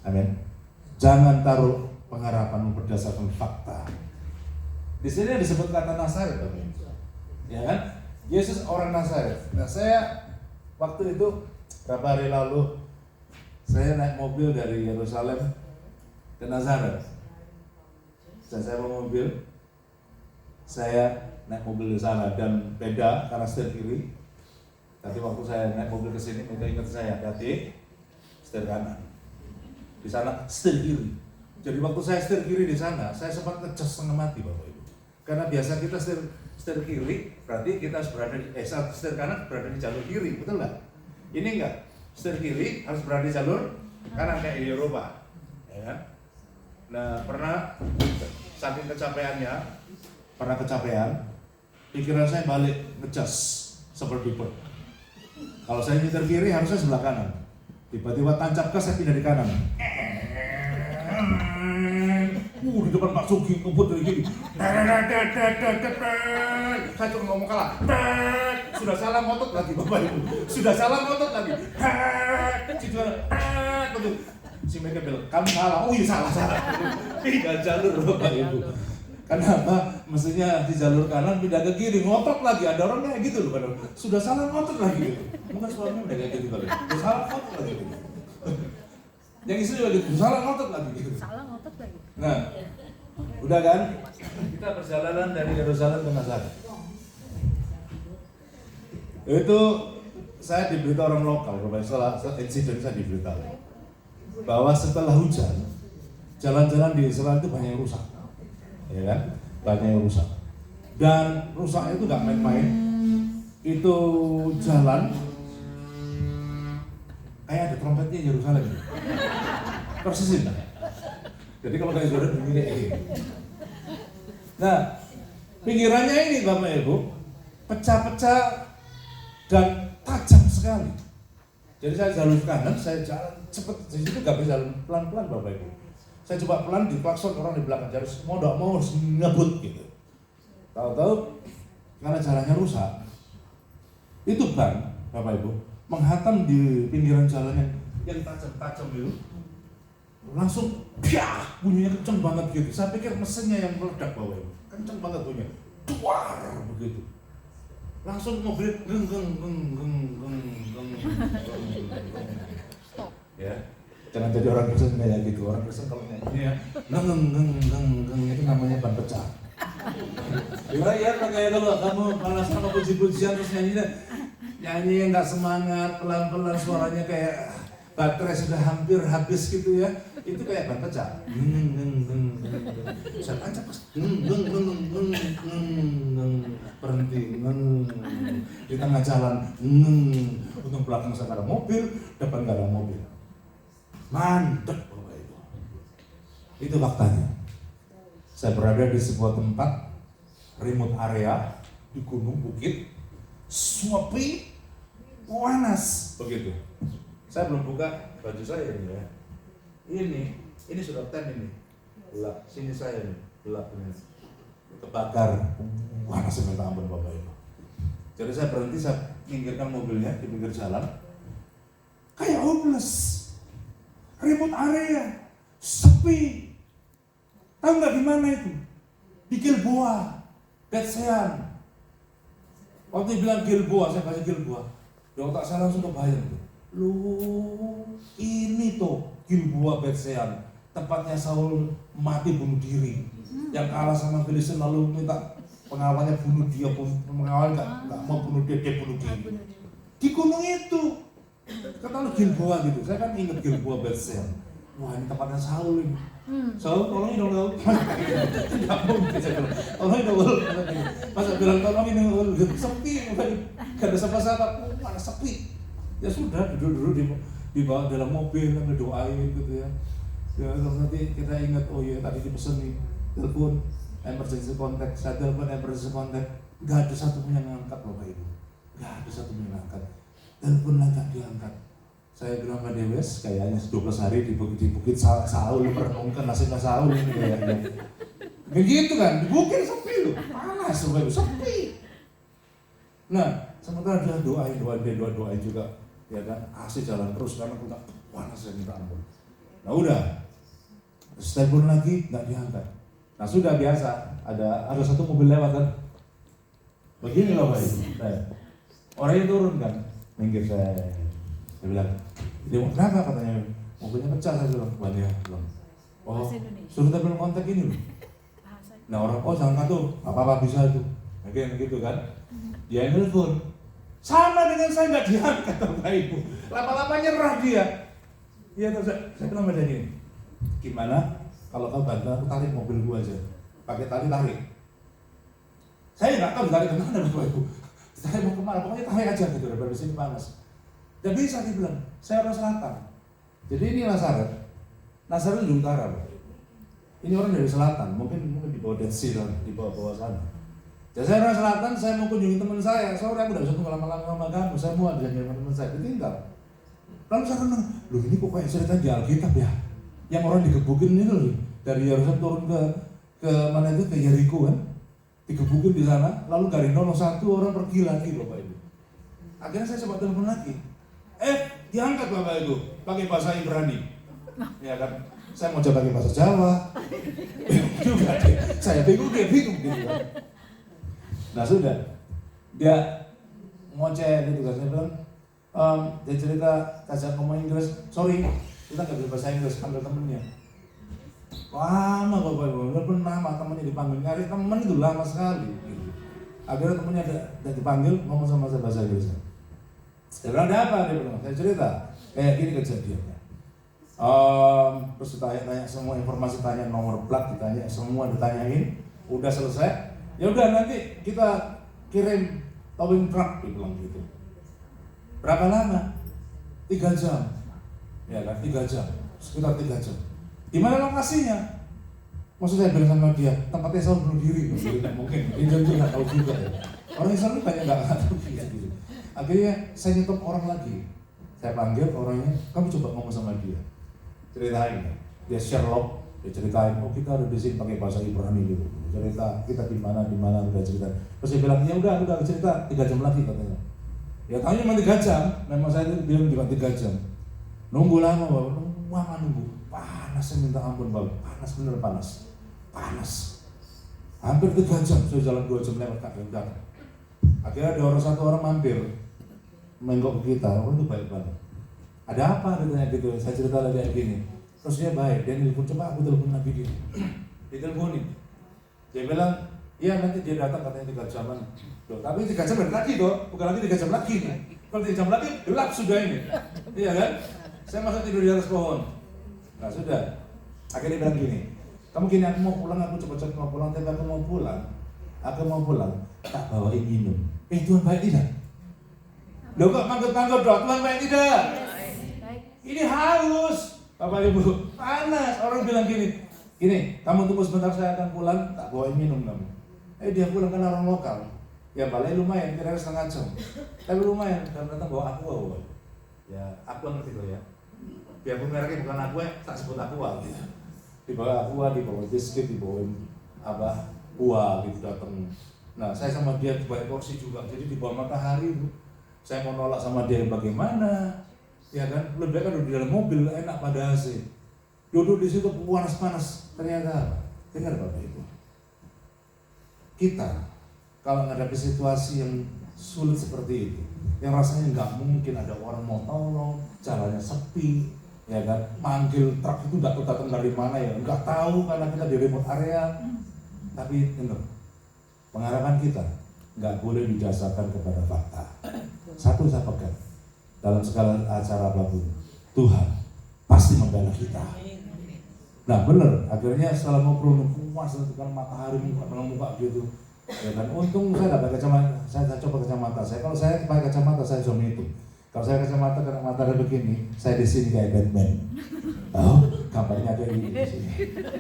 Amin. Jangan taruh pengharapanmu berdasarkan fakta. Di sini disebut kata Nazaret, ya kan? Yesus orang Nazaret. Nah, saya waktu itu beberapa hari lalu saya naik mobil dari Yerusalem ke Nazaret. Dan saya bawa mobil, saya naik mobil di sana dan beda karena setir kiri. Tapi waktu saya naik mobil ke sini, mereka ingat saya, hati-hati, setir kanan. Di sana setir kiri. Jadi waktu saya setir kiri di sana, saya sempat ngecas setengah mati Bapak Ibu. Karena biasa kita setir kiri, berarti kita harus berada di setir kanan berada di jalur kiri, betul nggak? Ini enggak, setir kiri harus berada di jalur kanan kayak di Eropa, ya kan? Nah, pernah saking kecapeannya, pikiran saya balik ngecas seperti itu. Kalau saya nyetir kiri harusnya sebelah kanan. Tiba-tiba tancap gas saya pindah di kanan. Di depan Pak Sugi ngebut dari gini. Saya cuma ngomong kalah. Sudah salah ngotot lagi Bapak Ibu. Sudah salah ngotot lagi. Si mereka bilang, kamu salah. Oh iya salah. Pindah jalur Bapak Ibu. Kenapa? Mestinya di jalur kanan pindah ke kiri, ngotot lagi. Ada orang kayak gitu loh, padahal sudah salah ngotot lagi gitu. Mungkin suaminya udah kayak gitu kali. Sudah salah ngotot lagi gitu. Yang istri juga gitu, salah ngotot lagi gitu. Nah, udah kan? Kita perjalanan dari Yerusalem ke Nazaret. Itu saya diberitahu orang lokal, salah insiden saya diberitahu bahwa setelah hujan, jalan-jalan di Israel itu banyak yang rusak. Ya kan? Banyak yang rusak. Dan rusaknya itu nggak main-main. Itu jalan kayak ada trompetnya Yerusalem. Persis itu. Jadi kalau kayak Yerusalem begini kayak gini. Nah, pinggirannya ini Bapak Ibu pecah-pecah dan tajam sekali. Jadi saya jalur kanan, saya jalan cepet. Di situ nggak bisa jalan pelan-pelan Bapak Ibu. Saya coba pelan, diklakson orang di belakang, jadi mau nggak mau harus ngebut gitu. Tahu-tahu karena jalannya rusak, itu ban Bapak Ibu menghantam di pinggiran jalan yang tajam-tajam itu, langsung piah, bunyinya kenceng banget gitu. Saya pikir mesinnya yang meledak Bapak Ibu, kenceng banget bunyinya, tuar begitu. Langsung mobil ya. Jangan jadi orang Kristen kayak gitu. Orang Kristen kalau nyanyi ya, itu namanya ban pecah. Ya kayak kalau kamu malas sama puji-pujian terus nyanyi yang nggak semangat, pelan-pelan suaranya kayak baterai sudah hampir habis gitu ya, itu kayak ban pecah. Saya tancap berhenti di tengah jalan. Untung belakang saya ada mobil, depan nggak ada mobil. Mantep Bapak Ibu. Itu faktanya. Saya berada di sebuah tempat remote area di gunung bukit, sepi, panas begitu. Saya belum buka baju saya ini ya. Ini sudah ten ini, gelap. Sini saya nih, gelap ini, kebakar. Panas minta ampun Bapak Ibu. Jadi saya berhenti, saya minggirkan mobilnya di pinggir jalan. Kayak hopeless, remote area, sepi. Tahu nggak di mana itu? Di Gilboa, Betsean. Waktu bilang Gilboa, saya baca Gilboa. Di otak saya langsung kebayang tuh. Loh, ini tuh Gilboa Betsean, tempatnya Saul mati bunuh diri. Yang kalah sama Filistin lalu minta pengawalnya bunuh dia, pengawal nggak mau bunuh dia bunuh diri. Di gunung itu, kata lu Gilboa gitu. Saya kan ingat Gilboa Betsean. Wah, ini tempatnya Saul ini. Saul, tolongin dong Saul. Tidak mungkin saya bilang, tolongin dong Saul. Masa bilang tolongin dong Saul, sepi, gak ada siapa-siapa, mana sepi. Ya sudah, duduk-duduk dibawa dalam mobil, sambil doain gitu ya. Ya nanti kita ingat, oh iya tadi dipesen nih, telepon emergency contact, saya telepon emergency contact, gak ada satu pun yang ngangkat Bapak Ibu, gak ada satu pun yang ngangkat, telepon lagi gak diangkat. Saya bilang ke Dewes, kayaknya 12 hari di bukit Saul, merenungkan nasibnya Saul ini kayaknya. Begitu kan, di bukit sepi loh, panas Bapak Ibu, sepi. Nah, sementara dia doain juga, ya kan, asik jalan terus karena kita panas saya minta ampun. Nah udah, telepon lagi nggak diangkat. Nah sudah biasa, ada satu mobil lewat kan, begini loh Pak Ibu. Orangnya turun kan, minggir saya bilang, dia mau kenapa katanya, mobilnya pecah. Saya bilang, banyak belum. Oh, suruh telepon kontak ini loh. Nah orang, oh jangan tuh, apa-apa bisa itu, kayak gitu kan. Dia nelfon, sama dengan saya nggak diangkat Bapak Ibu. Lama-lama nyerah dia. Iya terus saya bilang sama dia gini, gimana kalau kau bantu aku tarik mobil gua aja, pakai tali tarik. Saya nggak tahu ditarik kemana Bapak Ibu. Ditarik mau kemana, pokoknya tarik aja gitu daripada di sini panas. Dan bisa dia bilang, saya orang selatan. Jadi ini Nazaret di utara Bapak Ibu. Ini orang dari selatan, mungkin di bawah Dead Sea, di bawah sana. Jadi saya orang selatan, saya mau kunjungi teman saya. Sore aku udah bisa tunggu lama-lama sama kamu, saya mau ada janjian sama teman saya, ditinggal. Lalu saya renang, loh ini kok kayak cerita di Alkitab ya? Yang orang digebukin ini loh, dari Yerusalem turun ke mana itu, ke Yeriko kan? Digebukin di sana, lalu dari 01 orang pergi lagi Bapak Ibu. Akhirnya saya coba telepon lagi. Diangkat Bapak Ibu, pakai bahasa Ibrani. Ya kan? Saya mau coba pakai bahasa Jawa. Bingung juga deh. Saya bingung gitu kan. Nah sudah, dia ngoceh gitu kan, saya bilang, dia cerita, kasih ngomong Inggris, sorry, kita nggak bisa bahasa Inggris, panggil temennya. Lama Bapak Ibu, walaupun nama temennya dipanggil, nyari temen itu lama sekali. Gitu. Akhirnya temennya ada dipanggil, ngomong sama saya bahasa Inggris. Saya bilang, ada apa? Dia bilang, saya cerita, kayak gini kejadiannya. Terus ditanya semua informasi, tanya nomor plat, ditanya semua, ditanyain, udah selesai. Ya udah nanti kita kirim towing truck, dia bilang gitu. Berapa lama? 3 jam. Ya kan, 3 jam. Sekitar 3 jam. Di mana lokasinya? Maksud saya bilang sama dia, tempatnya Saul bunuh diri. Tidak mungkin. Injil juga nggak tahu juga ya. Orang Islam itu banyak nggak tahu gitu. Akhirnya saya nyetok orang lagi. Saya panggil orangnya, kamu coba ngomong sama dia. Ceritain. Dia Sherlock. Dia ceritain, oh kita ada di sini pakai bahasa Ibrani gitu. Cerita kita di mana udah cerita. Terus dia bilang, ya udah cerita 3 jam lagi katanya. Ya tahunya cuma 3 jam. Memang saya bilang cuma 3 jam. Nunggu lama Bapak, nunggu. Panas saya minta ampun Bapak, panas bener panas. Hampir 3 jam, saya jalan 2 jam lewat kaki udah. Akhirnya ada satu orang mampir, menggok ke kita, oh itu baik banget. Ada apa ditanya gitu, saya cerita lagi kayak gini. Terus dia baik, dia nelfon, coba aku telepon lagi dia. Dia teleponin. Dia bilang, iya nanti dia datang katanya 3 jaman. Loh, tapi 3 jam dari tadi tuh, bukan lagi 3 jam lagi nih. Kalau 3 jam lagi, gelap sudah ini. Iya kan? Saya masih tidur di atas pohon. Nah sudah. Akhirnya dia bilang gini, kamu gini, aku mau pulang, aku cepet-cepet mau pulang, tapi aku mau pulang, tak bawain minum. Tuhan baik tidak? Loh kok manggut-manggut doa, Tuhan baik tidak? Ini haus. Bapak Ibu, panas. Orang bilang gini, Gini, kamu tunggu sebentar, saya akan pulang, tak bawain minum kamu. Dia pulang kan orang lokal. Ya balai lumayan, kira-kira setengah jam. Tapi lumayan, karena datang bawa aqua. Ya, aqua ngerti kok ya. Biarpun mereknya bukan aqua, tak sebut aqua gitu. Dibawa aqua, dibawa biskuit, dibawain buah gitu datang. Nah, saya sama dia dibawa porsi juga, jadi di bawah matahari itu. Saya mau nolak sama dia bagaimana? Ya kan, lebih baik kan duduk di dalam mobil, enak pada AC. Duduk di situ panas-panas, ternyata apa? Dengar Bapak Ibu. Kita kalau menghadapi situasi yang sulit seperti itu, yang rasanya nggak mungkin ada orang mau tolong, jalannya sepi, ya kan, manggil truk itu nggak tahu datang dari mana ya, nggak tahu karena kita di remote area. Tapi dengar, pengharapan kita nggak boleh didasarkan kepada fakta. Satu saya pegang, dalam segala acara apapun, Tuhan pasti membela kita. Nah benar, akhirnya setelah ngobrol puas dengan matahari muka gitu, ya kan. Untung saya nggak pakai kacamata, saya coba kacamata saya. Kalau saya pakai kacamata saya zoom itu. Kalau saya kacamata karena matahari begini, saya di sini kayak Batman. Tahu? Gambarnya ada di sini.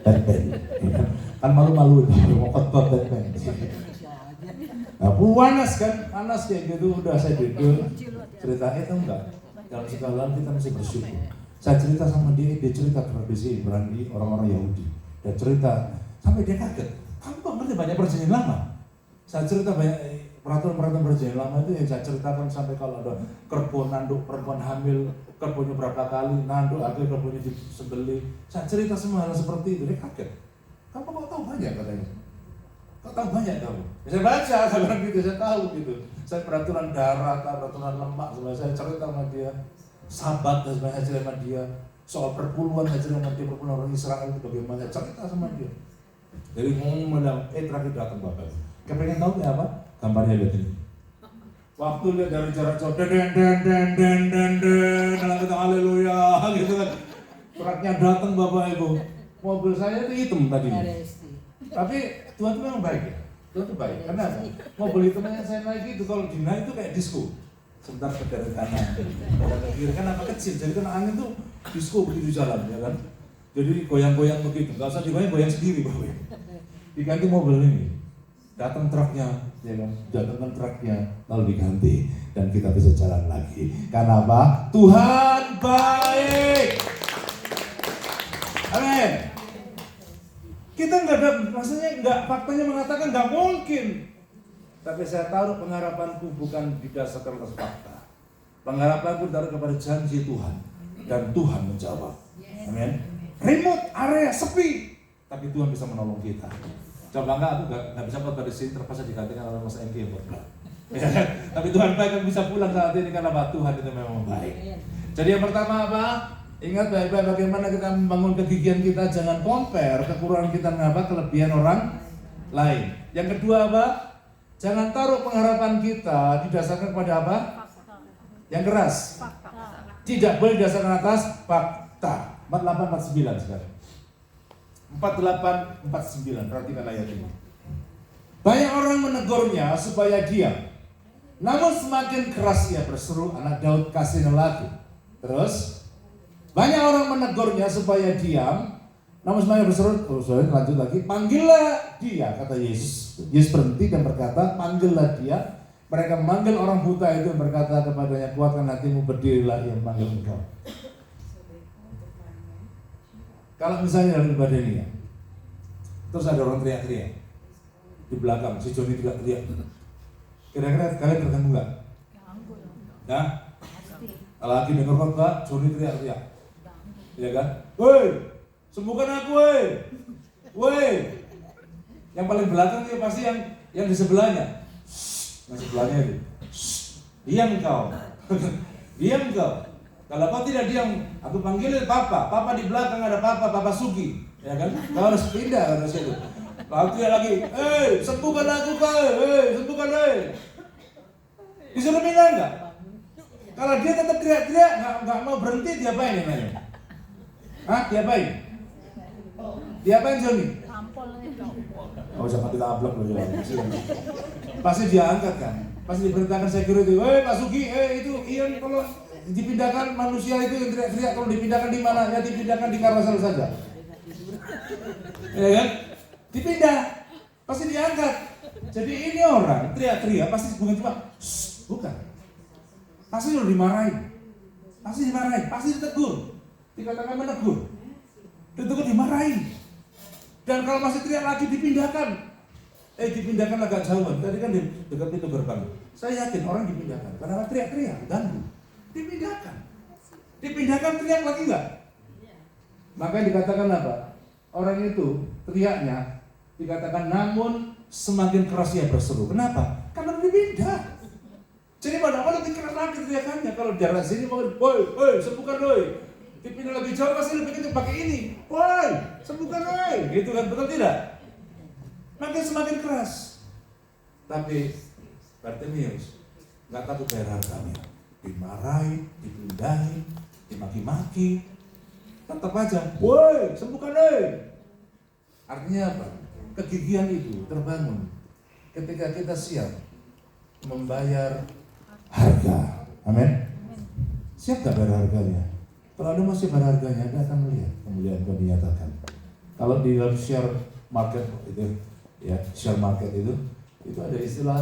Batman. Ya kan? Kan malu-malu, mau khotbah Batman. Nah, panas kan, panas kayak gitu. Udah saya duduk, cerita itu enggak. Dalam segala kita mesti bersyukur. Saya cerita sama dia cerita tradisi Ibrani orang-orang Yahudi. Dia cerita sampai dia kaget. Kamu kok ngerti banyak perjanjian lama? Saya cerita banyak peraturan-peraturan perjanjian lama itu yang saya ceritakan sampai kalau ada kerbau nanduk perempuan hamil, kerbaunya berapa kali nanduk, akhirnya kerbaunya disembelih. Saya cerita semua hal seperti itu. Dia kaget. Kamu kok tahu banyak katanya? Kok tahu banyak kamu? Ya, saya baca, saya bilang gitu, saya tahu gitu. Saya peraturan darat, peraturan lemak, saya cerita sama dia. Sahabat dan sebagainya cerita sama dia. Soal perpuluhan saya cerita sama dia, perpuluhan orang Israel itu bagaimana, saya cerita sama dia. Jadi ngomong terakhir datang Bapak. Kepengen tahu ya apa? Gambarnya lihat ini. Waktu lihat dari jarak jauh, kita haleluya gitu kan. Truknya datang Bapak Ibu. Mobil saya itu hitam tadi. Tapi Tuhan itu memang baik ya. Tuhan itu baik. Karena mobil hitamnya saya naik itu kalau dinaik itu kayak disco. Sebentar ke kanan, ke kiri kan apa kecil, jadi kan angin tuh disco begitu jalan ya kan. Jadi goyang-goyang begitu, nggak usah goyang sendiri Bapak. Diganti mobil ini, datang truknya, ya kan, datangkan truknya, lalu diganti dan kita bisa jalan lagi. Karena apa? Tuhan baik. Amin. Kita nggak ada, maksudnya nggak, faktanya mengatakan nggak mungkin. Tapi saya taruh pengharapanku bukan didasarkan atas fakta. Pengharapanku taruh kepada janji Tuhan dan Tuhan menjawab. Amin. Remote area sepi, tapi Tuhan bisa menolong kita. Coba enggak, aku nggak bisa khotbah di sini, terpaksa digantikan oleh Mas Engki yang khotbah. Tapi Tuhan baik, aku bisa pulang saat ini karena Tuhan itu memang baik. Jadi yang pertama apa? Ingat baik-baik bagaimana kita membangun kegigihan kita, jangan compare kekurangan kita dengan apa kelebihan orang lain. Yang kedua apa? Jangan taruh pengharapan kita didasarkan pada apa? Yang keras. Tidak boleh didasarkan atas fakta. 4849 sekarang. 4849, perhatikan ayat ini. Banyak orang menegurnya supaya diam. Namun semakin keras ia berseru, anak Daud kasihanilah aku. Terus banyak orang menegurnya supaya diam. Namun semakin berseru, lanjut lagi, panggillah dia, kata Yesus. Yesus berhenti dan berkata, panggillah dia. Mereka memanggil orang buta itu dan berkata kepadanya, kuatkan hatimu, berdirilah, ia memanggil engkau. Kalau misalnya dalam ibadah ini ya, terus ada orang teriak-teriak di belakang, si Joni juga teriak. Kira-kira kalian terganggu nggak? Nah, kalau lagi dengar khotbah, Joni teriak-teriak, ya kan? Woi, sembuhkan aku, woi. Yang paling belakang dia pasti yang di sebelahnya. Yang sebelahnya itu. Diam kau. Diam kau. Kalau kau tidak diam, aku panggilin Papa di belakang ada Papa Sugi, ya kan? Kau harus pindah harus itu. Lalu dia lagi, sembuhkan aku kau, sembuhkan, disuruh pindah enggak? Kalau dia tetap teriak-teriak, nggak mau berhenti, diapain namanya? Hah? Diapain Joni? Oh, jangan kita ablok loh ya. Pasti dia angkat kan? Pasti diperintahkan security, Pak Sugi, itu Ian kalau dipindahkan manusia itu yang teriak-teriak, kalau dipindahkan di mana? Ya dipindahkan di Karasel saja. Ya kan? Dipindah, pasti diangkat. Jadi ini orang teriak-teriak pasti bukan cuma bukan. Pasti udah dimarahin. Pasti ditegur. Dikatakan menegur. Ditegur, dimarahin. Dan kalau masih teriak lagi dipindahkan. Dipindahkan agak jauhan. Tadi kan di dekat pintu gerbang. Saya yakin orang dipindahkan karena teriak-teriak, ganggu. Dipindahkan teriak lagi enggak? Makanya dikatakan apa? Orang itu teriaknya dikatakan namun semakin keras ia berseru. Kenapa? Karena dipindah. Jadi pada lebih keras lagi teriakannya. Kalau daerah sini mau, woi, sembuhkan woi. Dipindah lebih jauh pasti lebih kencang pakai ini. Woi, sembuhkan woi. Gitu kan, betul tidak? Makin semakin keras. Tapi Bartimeus nggak takut bayar harganya. Dimarahin, dipindahin, dimaki-maki. Tetap aja, woi, sembuhkan woi. Artinya apa? Kegigihan itu terbangun ketika kita siap membayar harga. Amin. Siap gak bayar harganya? Kalau Anda masih bayar harganya, Anda akan melihat kemuliaan Tuhan dinyatakan. Kalau di dalam share market itu, ya share market itu ada istilah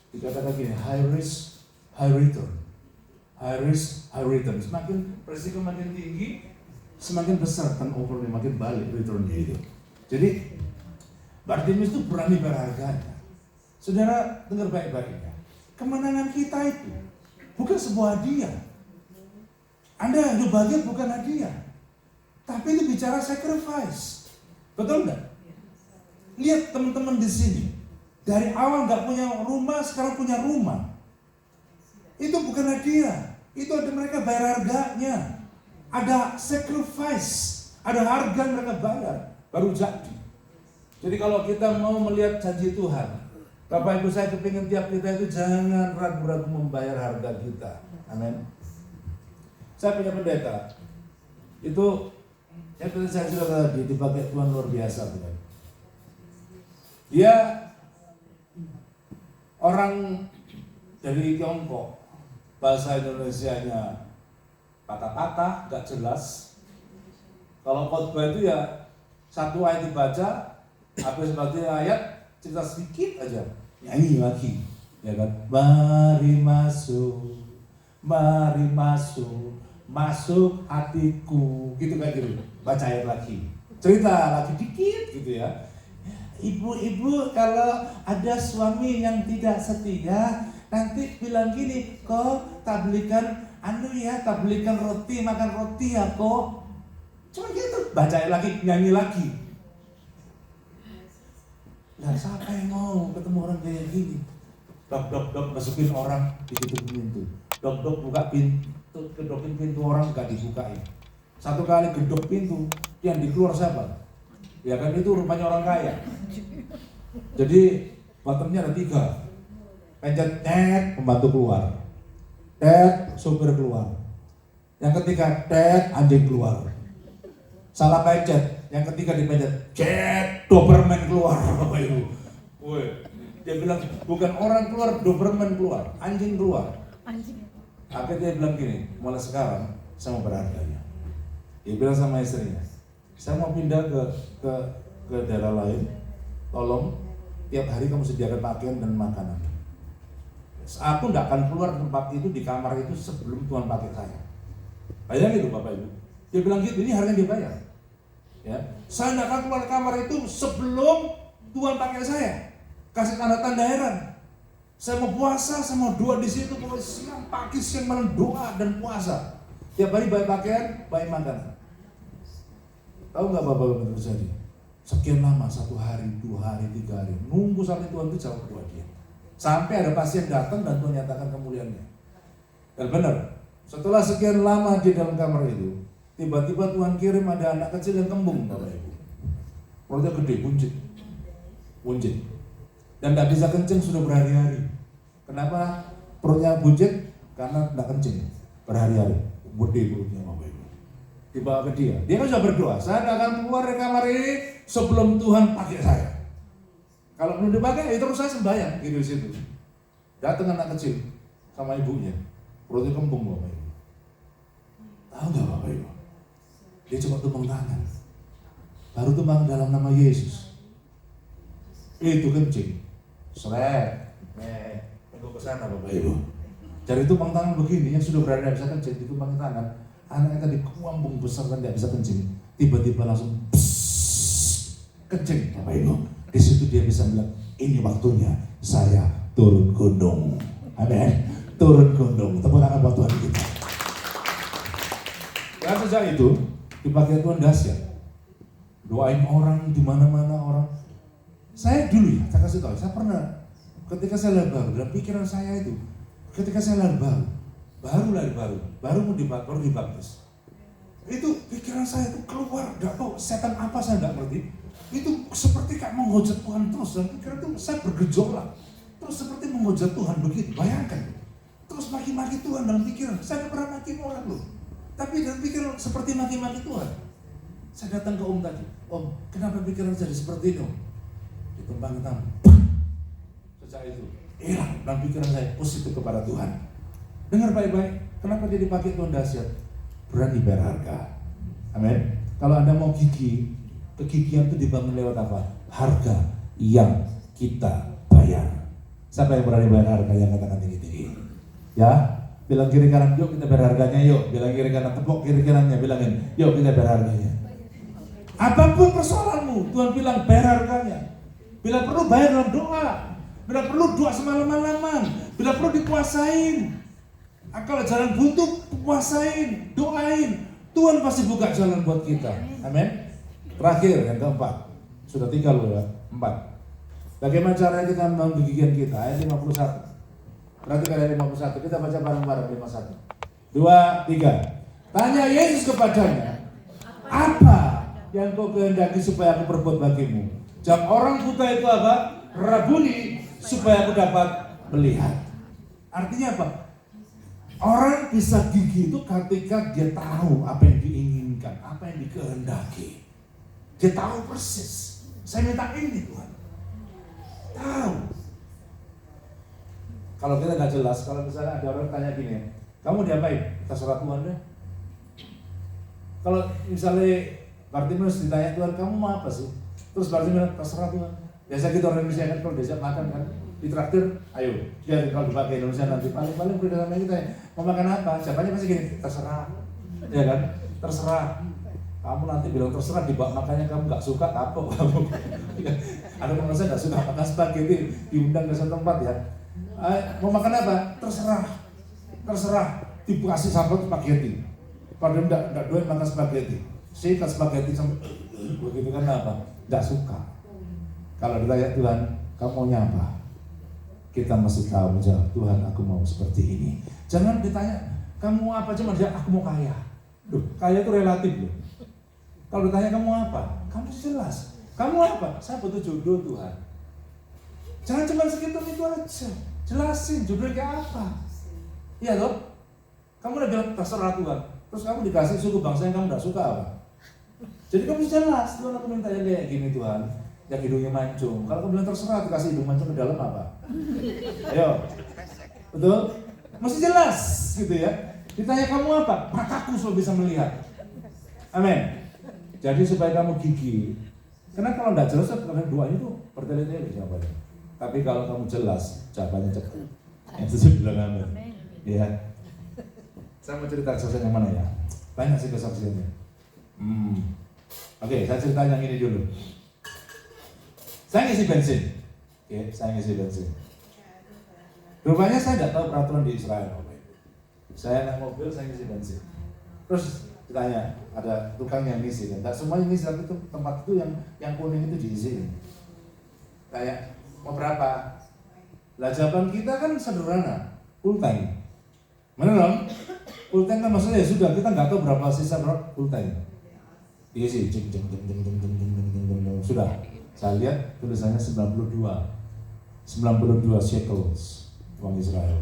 dikatakan gini, high risk, high return. High risk, high return. Semakin risiko makin tinggi, semakin besar turnover, makin balik returnnya itu. Jadi Bartimeus itu berani bayar harganya. Saudara dengar baik-baiknya. Kemenangan kita itu bukan sebuah hadiah. Anda hidup bahagia bukan hadiah, tapi itu bicara sacrifice. Betul nggak? Lihat teman-teman di sini. Dari awal nggak punya rumah, sekarang punya rumah. Itu bukan hadiah. Itu ada mereka bayar harganya. Ada sacrifice, ada harga yang mereka bayar baru jadi. Jadi kalau kita mau melihat janji Tuhan, Bapak Ibu saya kepingin tiap kita itu jangan ragu-ragu membayar harga kita. Amin. Saya punya pendeta, itu yang tadi saya sudah tadi dipakai Tuhan luar biasa. Bukan? Dia orang dari Tiongkok, bahasa Indonesianya patah-patah, gak jelas. Kalau khotbah itu ya satu ayat dibaca, habis baca ayat cerita sedikit aja, nyanyi lagi, ya kan? Mari masuk, masuk hatiku, gitu kan gitu. Baca ayat lagi, cerita lagi dikit gitu ya. Ibu-ibu kalau ada suami yang tidak setia, nanti bilang gini, kok tak belikan tak belikan roti, makan roti ya kok. Cuma gitu, baca ayat lagi, nyanyi lagi. Nah, siapa yang mau ketemu orang kayak gini? Dok, masukin orang di pintu. Dok, buka pintu, gedokin pintu orang gak dibukain. Satu kali gedok pintu, yang dikeluar siapa? Ya kan itu rumahnya orang kaya. Jadi bottomnya ada 3. Pencet net, pembantu keluar. Tet, sopir keluar. Yang ketiga, tet, anjing keluar. Salah pencet. Yang ketiga dipencet, jet, Doberman keluar. Woi, dia bilang bukan orang keluar, Doberman keluar, anjing keluar. Akhirnya dia bilang gini, mulai sekarang saya mau berharganya. Dia bilang sama istrinya, saya mau pindah ke daerah lain, tolong tiap hari kamu sediakan pakaian dan makanan. Aku tidak akan keluar tempat itu di kamar itu sebelum Tuhan pakai saya. Bayangin itu Bapak Ibu. Dia bilang gitu, ini harganya dibayar. Ya, saya tidak akan keluar kamar itu sebelum Tuhan pakai saya. Kasih tanda-tanda heran. Saya mau puasa, saya mau doa di situ, pokoknya siang pagi siang malam doa dan puasa. Tiap hari baik pakaian, baik makanan. Tahu nggak Bapak Ibu terjadi? Sekian lama, 1 hari, 2 hari, 3 hari, nunggu sampai Tuhan itu jawab doa dia. Sampai ada pasien datang dan Tuhan nyatakan kemuliaannya. Dan benar, setelah sekian lama di dalam kamar itu, tiba-tiba Tuhan kirim ada anak kecil yang kembung, Bapak Ibu. Perutnya gede, buncit. Dan tidak bisa kencing sudah berhari-hari. Kenapa perutnya buncit? Karena tidak kencing berhari-hari. Gede perutnya Bapak Ibu. Dibawa ke dia. Dia kan sudah berdoa, saya tidak akan keluar dari kamar ini sebelum Tuhan pakai saya. Kalau belum dipakai, ya terus saya sembahyang gitu di situ. Datang anak kecil sama ibunya, perutnya kembung Bapak Ibu. Tahu nggak Bapak Ibu? Dia cuma tumpang tangan. baru tumbang dalam nama Yesus. Itu kencing. Seret. Tunggu ke sana Bapak Ibu. Jadi tumpang tangan begini, yang sudah berada bisa kencing, ditumpang tangan. Anaknya tadi kuambung besar kan tidak bisa kencing. Tiba-tiba langsung kencing Bapak Ibu. Di situ dia bisa bilang, ini waktunya saya turun gunung. Amin. Turun gunung. Tepuk tangan buat Tuhan kita. Dan sejak itu dipakai Tuhan dahsyat. Doain orang di mana-mana orang. Saya dulu ya, saya kasih tahu, saya pernah ketika saya lahir baru, dalam pikiran saya itu, ketika saya lahir baru mau dibaptis. Itu pikiran saya itu keluar, nggak tahu setan apa saya nggak ngerti. Itu seperti kayak menghujat Tuhan terus, dan pikiran itu saya bergejolak. Terus seperti menghujat Tuhan begitu, bayangkan. Terus maki-maki Tuhan dalam pikiran, saya nggak pernah maki orang loh. Tapi dalam pikiran seperti maki-maki Tuhan. Saya datang ke Om tadi, Om, kenapa pikiran jadi seperti ini Om? Ditumpang tangan. Sejak itu, hilang dalam pikiran saya positif kepada Tuhan. Dengar baik-baik, kenapa dia dipakai Tuhan dahsyat? Berani bayar harga. Amin. Kalau Anda mau gigi, kegigihan itu dibangun lewat apa? Harga yang kita bayar. Siapa yang berani bayar harga? Yang katakan tinggi-tinggi. Ya, bilang kiri kanan, yuk kita bayar harganya yuk. Bilang kiri kanan, tepuk kiri kanannya, bilangin, yuk kita bayar harganya. Apapun persoalanmu, Tuhan bilang bayar harganya. Bila perlu bayar dalam doa, bila perlu doa semalam-malaman, bila perlu dikuasain. Kalau jalan buntu, kuasain, doain. Tuhan pasti buka jalan buat kita. Amin. Terakhir, yang keempat. Sudah 3 loh ya, 4. Bagaimana caranya kita membangun kegigihan kita? Ayat 51. Perhatikan ayat 51, kita baca bareng-bareng 51. 2, 3. Tanya Yesus kepadanya, apa yang kau kehendaki supaya aku perbuat bagimu? Jawab orang buta itu apa? Rabuni, supaya aku dapat melihat. Artinya apa? Orang bisa gigih itu ketika dia tahu apa yang diinginkan, apa yang dikehendaki. Dia tahu persis. Saya minta ini Tuhan. Tahu. Kalau kita nggak jelas, kalau misalnya ada orang tanya gini, kamu diapain? Terserah Tuhan deh. Kalau misalnya Bartimeus ditanya Tuhan, kamu mau apa sih? Terus Bartimeus terserah Tuhan. Biasa kita orang Indonesia kan kalau diajak makan kan, ditraktir, ayo. Biar kalau dipakai Indonesia nanti paling berbeda sama kita. Mau makan apa? Siapanya pasti gini, terserah. Ya kan? Terserah. Kamu nanti bilang terserah, dibawa makannya kamu nggak suka, kapok kamu. Ada teman saya nggak suka makan spaghetti, diundang ke satu tempat ya. Mau makan apa? Terserah. Terserah. Dikasih sambal spaghetti. Padahal enggak doyan makan spaghetti. Sikat spaghetti sampai begitu kan apa? Nggak suka. Kalau ditanya Tuhan, kamu maunya apa? Kita masih tahu menjawab, Tuhan aku mau seperti ini. Jangan ditanya, kamu mau apa? Cuma dia, aku mau kaya. Duh, kaya itu relatif loh. Kalau ditanya kamu apa? Kamu jelas. Kamu apa? Saya butuh jodoh Tuhan. Jangan cuma segitu itu aja. Jelasin jodohnya kayak apa. Iya loh. Kamu udah bilang terserah Tuhan. Terus kamu dikasih suku bangsa yang kamu gak suka apa? Jadi kamu jelas, Tuhan aku minta yang kayak gini Tuhan. Yang hidungnya mancung. Kalau kamu bilang terserah, dikasih hidung mancung ke dalam apa? Ayo. Betul? Mesti jelas gitu ya. Ditanya kamu apa? Mataku selalu bisa melihat. Amin. Jadi supaya kamu gigih. Karena kalau nggak jelas, karena doanya itu bertele-tele jawabannya. Tapi kalau kamu jelas, jawabannya cepat. Yang itu bilang amin. Ya. Saya mau cerita kesaksian yang mana ya? Banyak sih kesaksiannya. Oke, saya cerita yang ini dulu. Saya ngisi bensin. Oke, saya ngisi bensin. Rupanya saya nggak tahu peraturan di Israel. Saya naik mobil, saya ngisi bensin. Terus ditanya, ada tukang yang ngisi kan? Tak semuanya ngisi, tapi itu tempat itu yang kuning itu diisi. Kayak mau berapa? Lah jawaban kita kan sederhana, full tank. Mana dong? Full tank kan maksudnya ya sudah, kita nggak tahu berapa sisa full tank. Diisi, sudah. Saya lihat tulisannya 92 shekels uang Israel.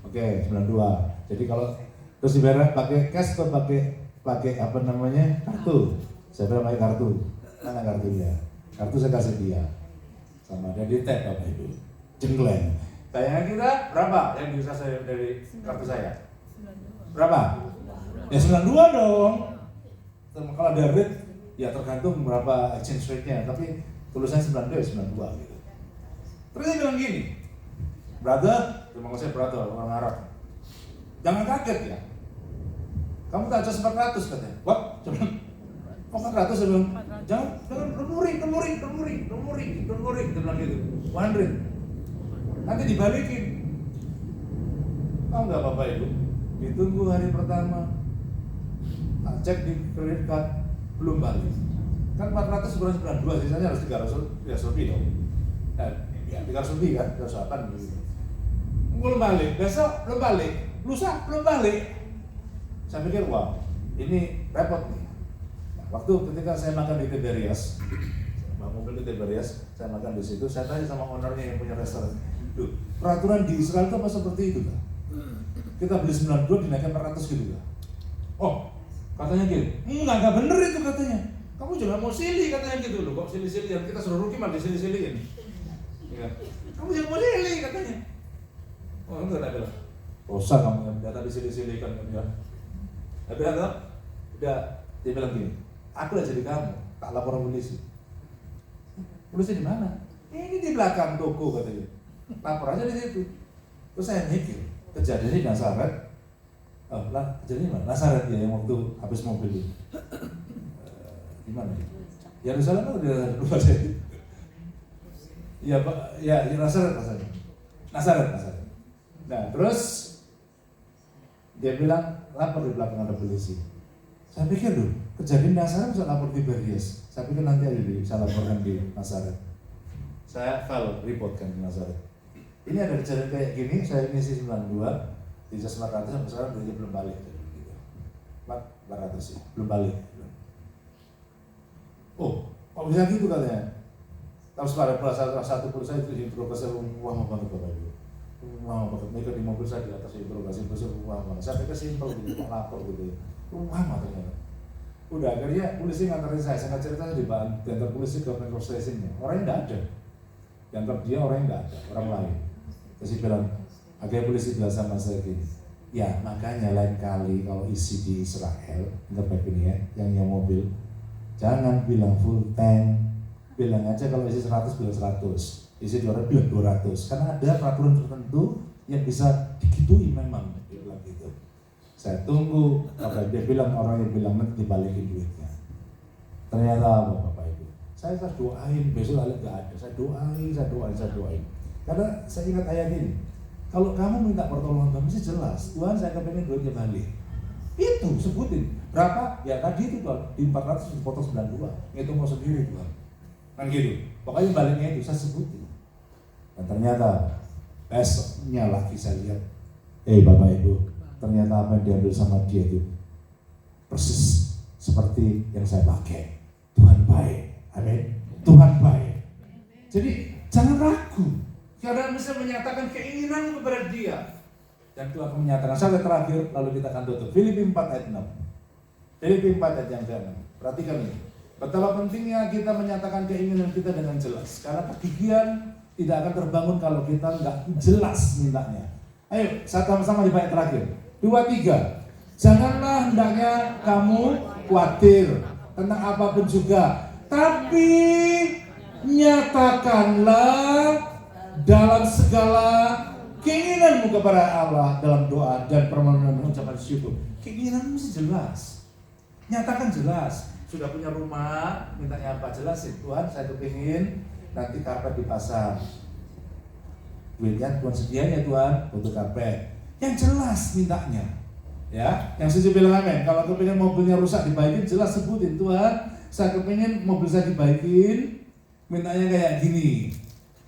Oke, 92. Jadi kalau terus dibayar pakai cash atau pakai apa namanya kartu? Saya bilang pakai kartu. Mana kartunya? Kartu saya kasih dia. Sama dia di tap apa itu? Jengkleng. Tayangan kita berapa yang bisa saya dari kartu saya? Berapa? Ya 92 dong. Kalau ada rate Ya tergantung berapa exchange rate-nya, tapi tulisannya 92 gitu. Terus dia bilang gini, brother, terima kasih brother, orang Arab. Jangan kaget ya. Kamu tak aja 400 katanya. What? Coba. Kok 400? Saya bilang, jangan, don't worry. Dia bilang gitu. 100. Nanti dibalikin. Tahu nggak Bapak Ibu? Ditunggu hari pertama. Tak cek di credit card, belum balik. Kan 400 kurang 92, sisanya harus 300 lebih dong. Ya 300 lebih kan, 308 gitu. Belum balik, besok belum balik, lusa belum balik. Saya pikir, wah ini repot nih. Nah, waktu ketika saya makan di Tiberias, mobil di Tiberias, saya makan di situ, saya tanya sama ownernya yang punya restoran, duh, peraturan di Israel itu apa seperti itu kan? Kita beli 92 dinaikkan 400 gitu kan? Oh, katanya gitu, nggak bener itu katanya. Kamu jangan mau silih katanya gitu loh, kok silih-silih, kita suruh rugi malah disilih-silihin. Ya. Kamu jangan mau silih katanya. Oh enggak ada bilang, bosan kamu yang data disilih-silihkan kan? Tapi udah, dia bilang gini, aku lah jadi kamu, tak lapor polisi. Polisi di mana? Ini di belakang toko katanya. Lapor aja di situ. Terus saya mikir, kejadiannya di Nazaret. Oh lah, kejadiannya mana? Nazaret ya yang waktu habis mobil itu. Di mana? Yerusalem atau di Nazaret? Iya Pak, ya Nazaret. Nah terus dia bilang lapor di belakang ada polisi. Saya pikir loh, kejadian Nazaret bisa lapor di Tiberias. Saya pikir nanti ada bisa laporkan di Nazaret. Saya file report kan di Nazaret. Ini ada kejadian kayak gini, saya ngisi 92, di 400 sampai sekarang belum balik. Gitu. 400 sih, belum balik. Oh, kok bisa gitu katanya? Terus pada satu perusahaan itu interogasi uang banget Bapak Ibu. Uang banget, mereka di mobil saya di atas interogasi uang banget. Saya pikir simpel gitu, lapor gitu ya. Uang ternyata. Udah akhirnya polisi nganterin saya nggak cerita di antar polisi ke petrol stationnya. Orangnya nggak ada. Diantar dia orangnya nggak ada, orang lain. Terus dia bilang, akhirnya polisi bilang sama saya gini, ya makanya lain kali kalau isi di Israel, interpret ini ya, yang mobil, jangan bilang full tank. Bilang aja kalau isi 100 bilang 100, isi 200 bilang 200, karena ada peraturan tertentu yang bisa digituin memang, dia bilang gitu. Saya tunggu, dia bilang orang yang bilang nanti dibalikin duitnya. Ternyata Bapak Ibu, saya doain besok Alif gak ada, saya doain. Karena saya ingat ayat ini, kalau kamu minta pertolongan kamu sih jelas, Tuhan saya kepengen duitnya balik. Itu sebutin berapa? Ya tadi itu Tuhan di 400 dipotong 92, ngitung mau sendiri Tuhan. Kan gitu, pokoknya baliknya itu saya sebutin. Dan ternyata besoknya lagi saya lihat, Bapak Ibu, ternyata apa yang diambil sama dia itu persis seperti yang saya pakai. Tuhan baik, amin. Tuhan baik. Jadi jangan ragu, karena bisa menyatakan keinginan kepada dia. Dan Tuhan akan menyatakan, sampai terakhir, lalu kita akan tutup. Filipi 4 ayat 6. Filipi 4 ayat yang ke-6. Perhatikan ini. Betapa pentingnya kita menyatakan keinginan kita dengan jelas. Karena kegigihan tidak akan terbangun kalau kita nggak jelas mintanya. Ayo, sama-sama di ayat terakhir. 2, 3. Janganlah hendaknya kamu khawatir tentang apapun juga, tapi nyatakanlah dalam segala keinginanmu kepada Allah dalam doa dan permohonan dan ucapan syukur. Keinginanmu mesti jelas. Nyatakan jelas. Sudah punya rumah, mintanya apa? Jelasin, Tuhan saya kepingin nanti karpet dipasang. Duitnya Tuhan sediain ya Tuhan untuk karpet. Yang jelas mintanya. Ya, yang setuju bilang amin. Kalau kepingin mobilnya rusak dibaikin, jelas sebutin, Tuhan saya kepingin mobil saya dibaikin, mintanya kayak gini.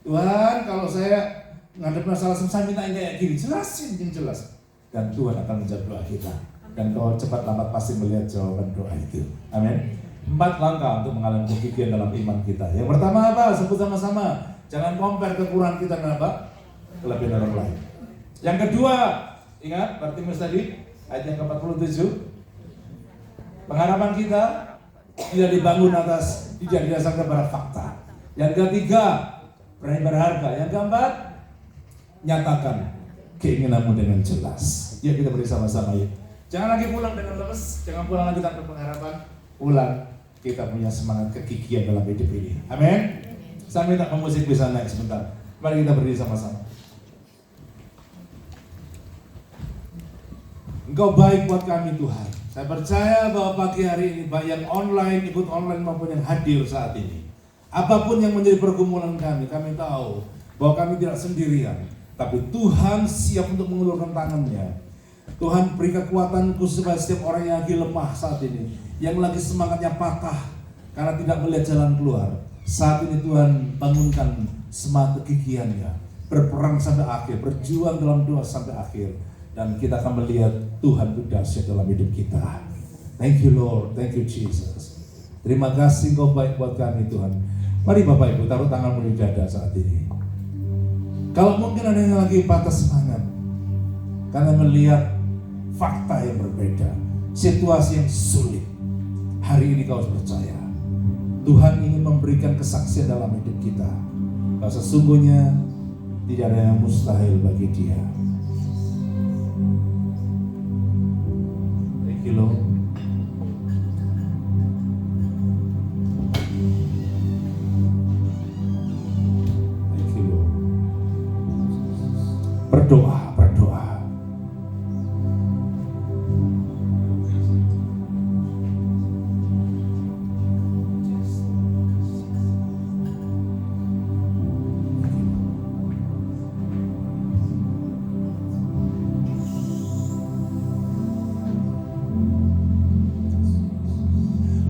Tuhan kalau saya ngadep masalah susah mintanya kayak gini, jelasin yang jelas. Dan Tuhan akan menjawab doa kita. Dan kau cepat lambat pasti melihat jawaban doa itu. Amin. 4 langkah untuk mengalami kegigihan dalam iman kita. Yang pertama apa? Sebut sama-sama. Jangan compare kekurangan kita dengan apa? Kelebihan orang lain. Yang kedua, ingat Bartimeus tadi ayat yang ke-47. Pengharapan kita tidak dibangun atas, tidak didasarkan pada fakta. Yang ketiga, berani berharga. Yang keempat, nyatakan keinginanmu dengan jelas. Ya kita beri sama-sama ya. Jangan lagi pulang dengan lemes, jangan pulang lagi tanpa pengharapan. Pulang kita punya semangat kegigihan dalam hidup ini. Amin. Saya minta pemusik bisa naik sebentar. Mari kita berdiri sama-sama. Engkau baik buat kami Tuhan. Saya percaya bahwa pagi hari ini, baik yang online, ikut online maupun yang hadir saat ini, apapun yang menjadi pergumulan kami tahu bahwa kami tidak sendirian. Tapi Tuhan siap untuk mengulurkan tangannya. Tuhan beri kekuatan khusus supaya setiap orang yang lagi lemah saat ini, yang lagi semangatnya patah karena tidak melihat jalan keluar, saat ini Tuhan bangunkan semangat kegigihannya, berperang sampai akhir, berjuang dalam doa sampai akhir, dan kita akan melihat Tuhan itu dahsyat dalam hidup kita. Thank you Lord, thank you Jesus. Terima kasih Engkau baik buat kami Tuhan. Mari Bapak Ibu taruh tanganmu di dada saat ini. Kalau mungkin ada yang lagi patah semangat karena melihat fakta yang berbeda, situasi yang sulit, hari ini kau harus percaya Tuhan ingin memberikan kesaksian dalam hidup kita bahwa sesungguhnya tidak ada yang mustahil bagi Dia. Thank you Lord. Thank you Lord. Berdoa.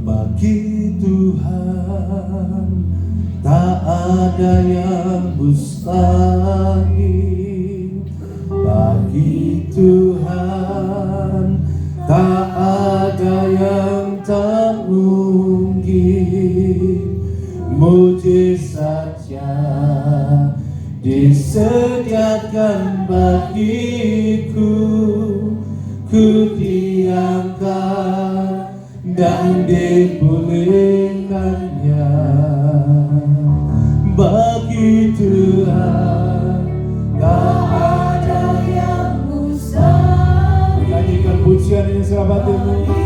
Bagi Tuhan tak ada yang mustahil. Bagi Tuhan tak ada yang tak mungkin. Mujizatnya disediakan bagiku, ku diangkat dan dipulihkannya. Bagi Tuhan tak ada yang mustahil. Nyanyikan pujian ini selamat hatimu.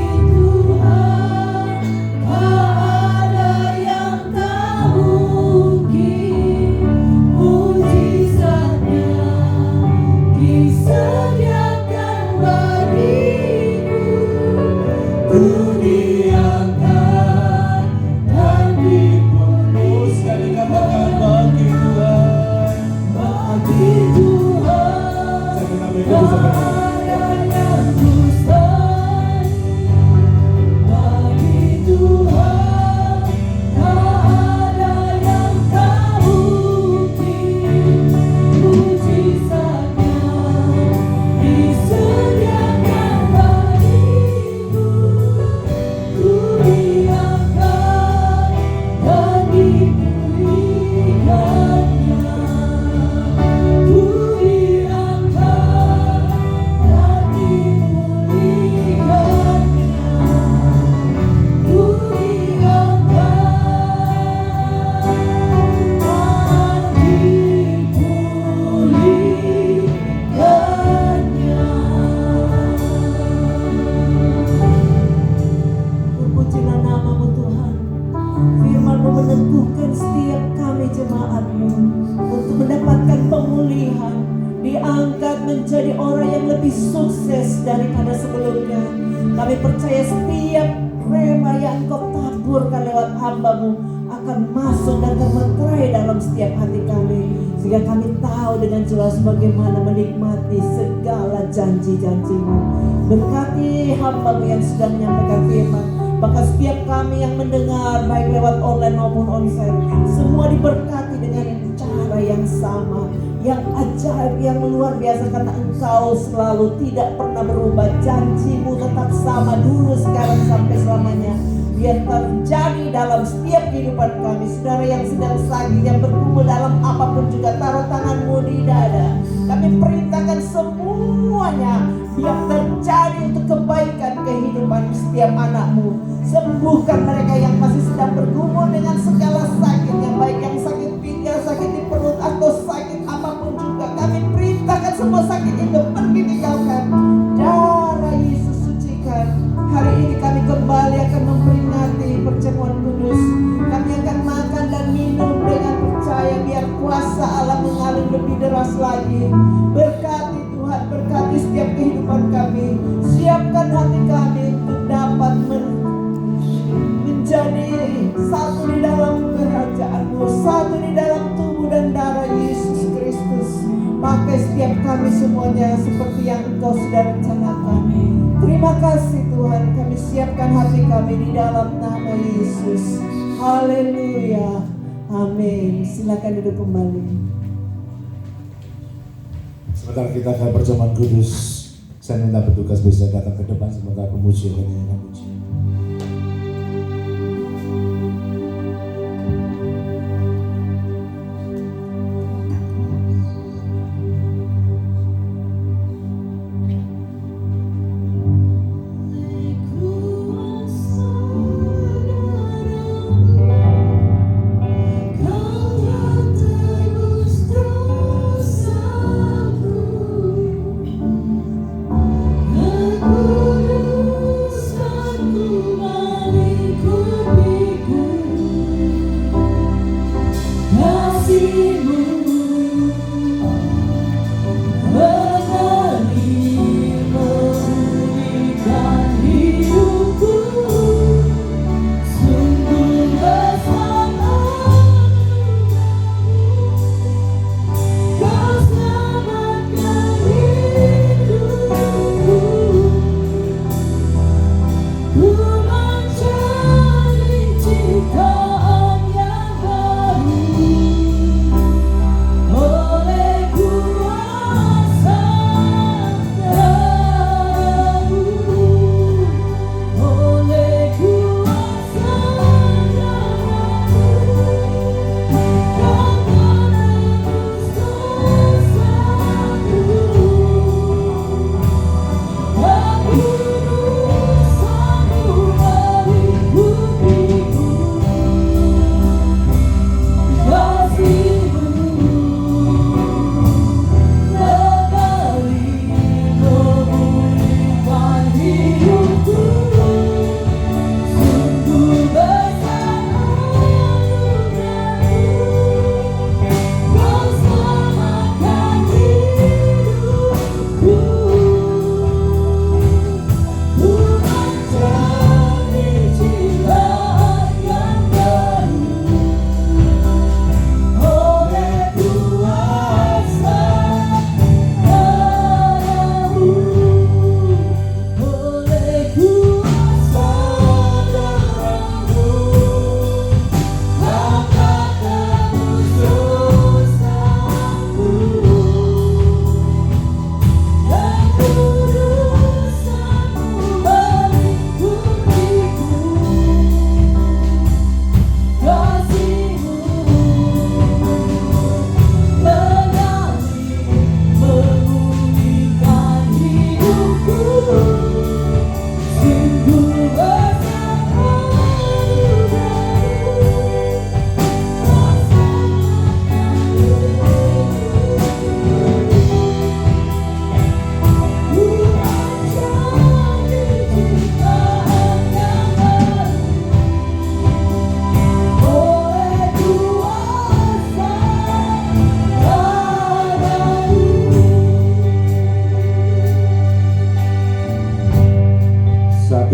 Menjadi orang yang lebih sukses daripada sebelumnya. Kami percaya setiap rema yang Kau taburkan lewat hamba-Mu akan masuk dan termeterai dalam setiap hati kami, sehingga kami tahu dengan jelas bagaimana menikmati segala janji-janji-Mu. Berkati hamba-Mu yang sudah menyampaikan firman, bahkan setiap kami yang mendengar baik lewat online maupun onsite, semua diberkati dengan cara yang sama, yang ajaib, yang luar biasa, karena Engkau selalu tidak pernah berubah. Janji-Mu tetap sama dulu, sekarang, sampai selamanya. Biar terjadi dalam setiap kehidupan kami. Saudara yang sedang sakit, yang bergumul dalam apapun juga, taruh tanganmu di dada. Kami perintahkan semuanya biar terjadi untuk kebaikan kehidupan setiap anak-Mu. Sembuhkan mereka yang masih sedang bergumul dengan segala sakit, yang baik yang sakit pinggang, sakit di perut, atau sakit apapun juga. Kami perintahkan semua sakit itu pergi tinggalkan. Darah Yesus sucikan. Hari ini kami kembali akan memperingati perjamuan semuanya seperti yang Engkau sudah rencanakan. Terima kasih Tuhan, kami siapkan hati kami di dalam nama Yesus. Haleluya. Amin. Silakan duduk kembali. Sebentar kita akan perjamuan kudus. Saya minta petugas bisa datang ke depan semoga pemuji akan menyanyikan puji.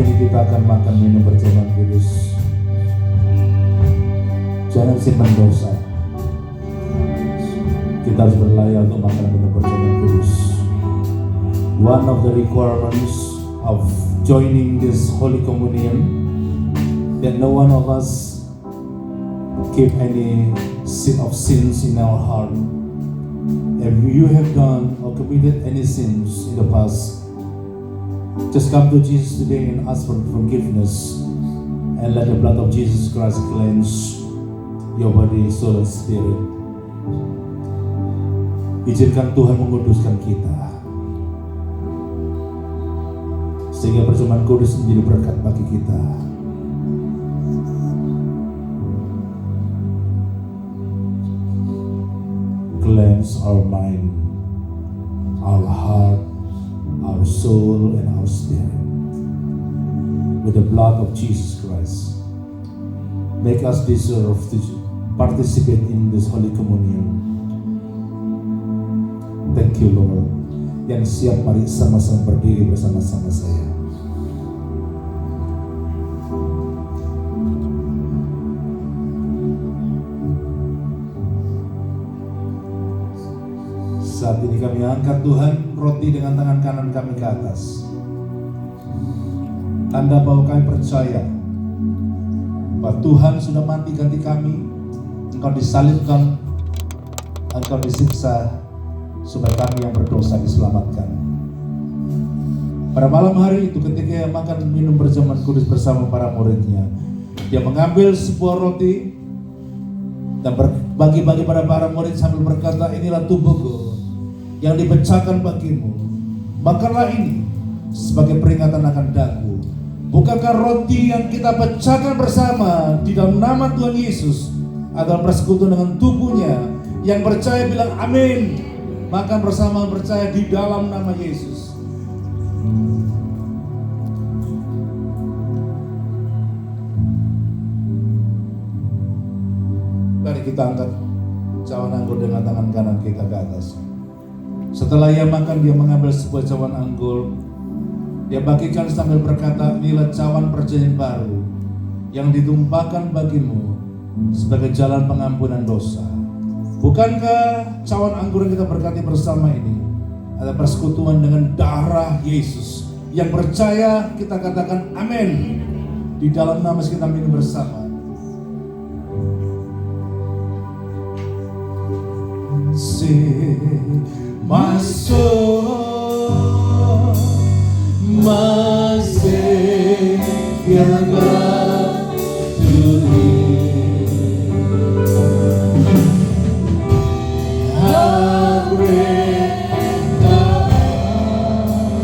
Kita akan makan minum perjamuan kudus. Jangan simpan dosa. Kita harus berlayar untuk makan minum perjamuan kudus. One of the requirements of joining this Holy Communion that no one of us keep any sin of sins in our heart. If you have done or committed any sins in the past, just come to Jesus today and ask for forgiveness, and let the blood of Jesus Christ cleanse your body, soul, and spirit. Izinkan Tuhan menguduskan kita, sehingga perjamuan kudus menjadi berkat bagi kita. Cleanse our mind, our heart, our soul, and our spirit with the blood of Jesus Christ. Make us deserve to participate in this Holy Communion. Thank you, Lord. Yang siap, mari sama-sama berdiri bersama-sama saya. saat ini kami angkat Tuhan roti dengan tangan kanan kami ke atas. Tanda bahwa kami percaya bahwa Tuhan sudah mati ganti kami. Engkau disalibkan, Engkau disiksa supaya kami yang berdosa diselamatkan. Pada malam hari itu ketika ia makan minum berjamuan kudus bersama para muridnya, dia mengambil sebuah roti dan berbagi-bagi pada para murid sambil berkata, inilah tubuhku yang dipecahkan bagimu. Makanlah ini sebagai peringatan akan daku. Bukankah roti yang kita pecahkan bersama di dalam nama Tuhan Yesus adalah persekutuan dengan tubuhnya? Yang percaya bilang amin. Makan bersama percaya di dalam nama Yesus. Mari kita angkat cawan anggur dengan tangan kanan kita ke atas. Setelah ia makan, dia mengambil sebuah cawan anggur. Dia bagikan sambil berkata, inilah cawan perjanjian baru yang ditumpahkan bagimu sebagai jalan pengampunan dosa. Bukankah cawan anggur yang kita berkati bersama ini ada persekutuan dengan darah Yesus? Yang percaya kita katakan amin. Di dalam nama kita minum bersama. Masuk, masih dianggap duri,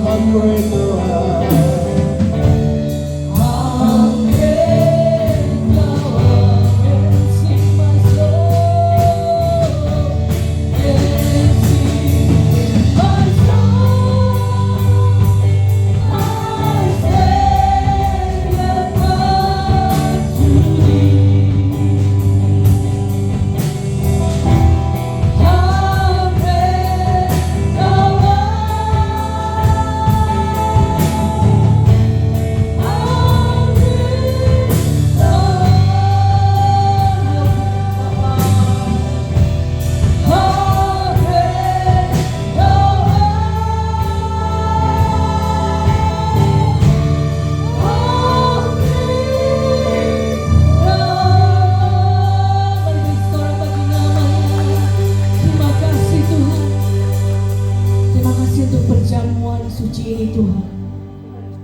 hungry Tuhan.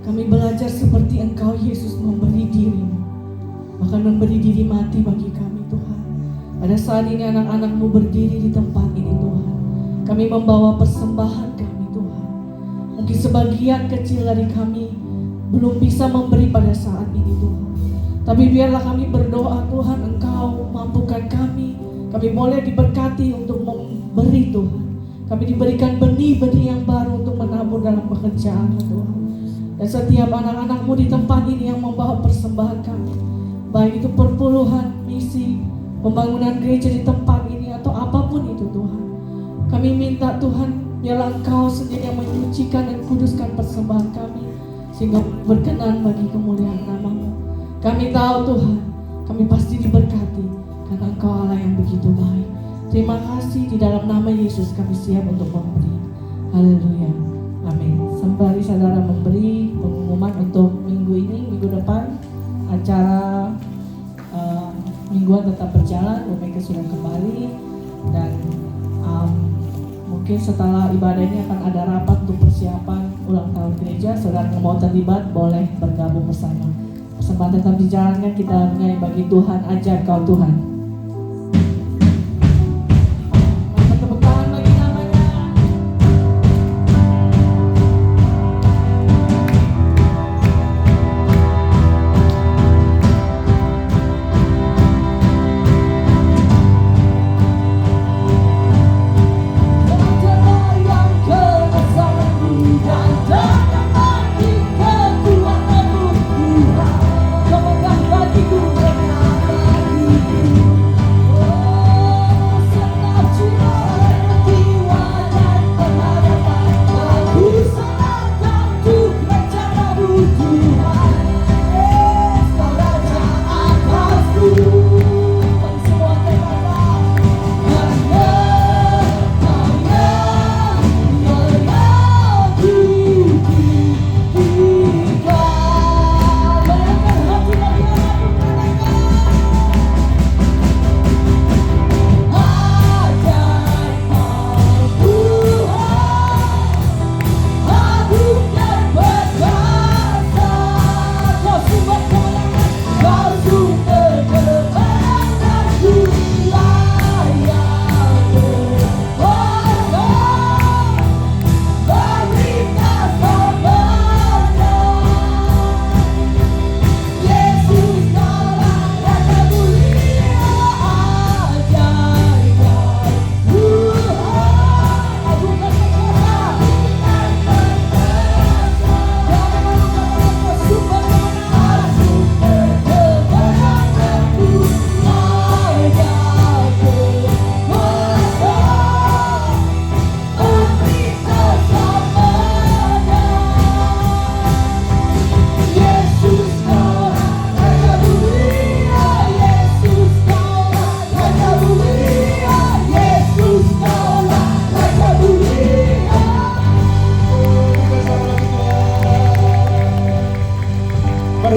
Kami belajar seperti Engkau Yesus memberi diri-Mu, bahkan memberi diri mati bagi kami Tuhan. Pada saat ini anak-anak-Mu berdiri di tempat ini Tuhan. Kami membawa persembahan kami Tuhan. Mungkin sebagian kecil dari kami belum bisa memberi pada saat ini Tuhan. Tapi biarlah kami berdoa Tuhan, Engkau mampukan kami. Kami boleh diberkati untuk memberi Tuhan. Kami diberikan benih-benih yang baru untuk menabur dalam pekerjaan Tuhan. Dan setiap anak-anak-Mu di tempat ini yang membawa persembahan kami, baik itu perpuluhan, misi, pembangunan gereja di tempat ini atau apapun itu Tuhan, kami minta Tuhan, biarlah Engkau sendiri yang menyucikan dan kuduskan persembahan kami, sehingga berkenan bagi kemuliaan nama-Mu. Kami tahu Tuhan, kami pasti diberkati karena Engkau Allah yang begitu baik. Terima kasih, di dalam nama Yesus kami siap untuk memberi. Haleluya. Amin. Sembari saudara memberi pengumuman untuk minggu ini, minggu depan acara mingguan tetap berjalan. Bu Mega sudah kembali dan mungkin setelah ibadah ini akan ada rapat untuk persiapan ulang tahun gereja. Saudara yang mau terlibat boleh bergabung bersama. Persembahan tetap dijalankan, kita menyanyi bagi Tuhan, ajar Kau Tuhan. Kau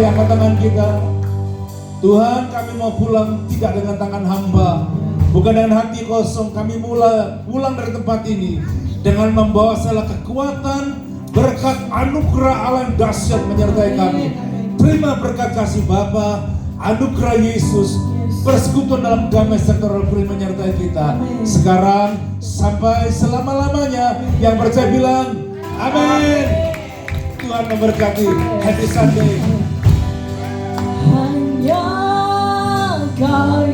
angkat tangan kita. Tuhan, kami mau pulang tidak dengan tangan hamba, bukan dengan hati kosong. Kami pulang dari tempat ini dengan membawa segala kekuatan, berkat anugerah Allah yang dahsyat menyertai kami. Terima berkat kasih Bapa, anugerah Yesus, persekutuan dalam damai serta Roh Kudus menyertai kita sekarang sampai selama-lamanya. Yang percaya bilang amin. Tuhan memberkati. Happy Sunday. Hanya Kau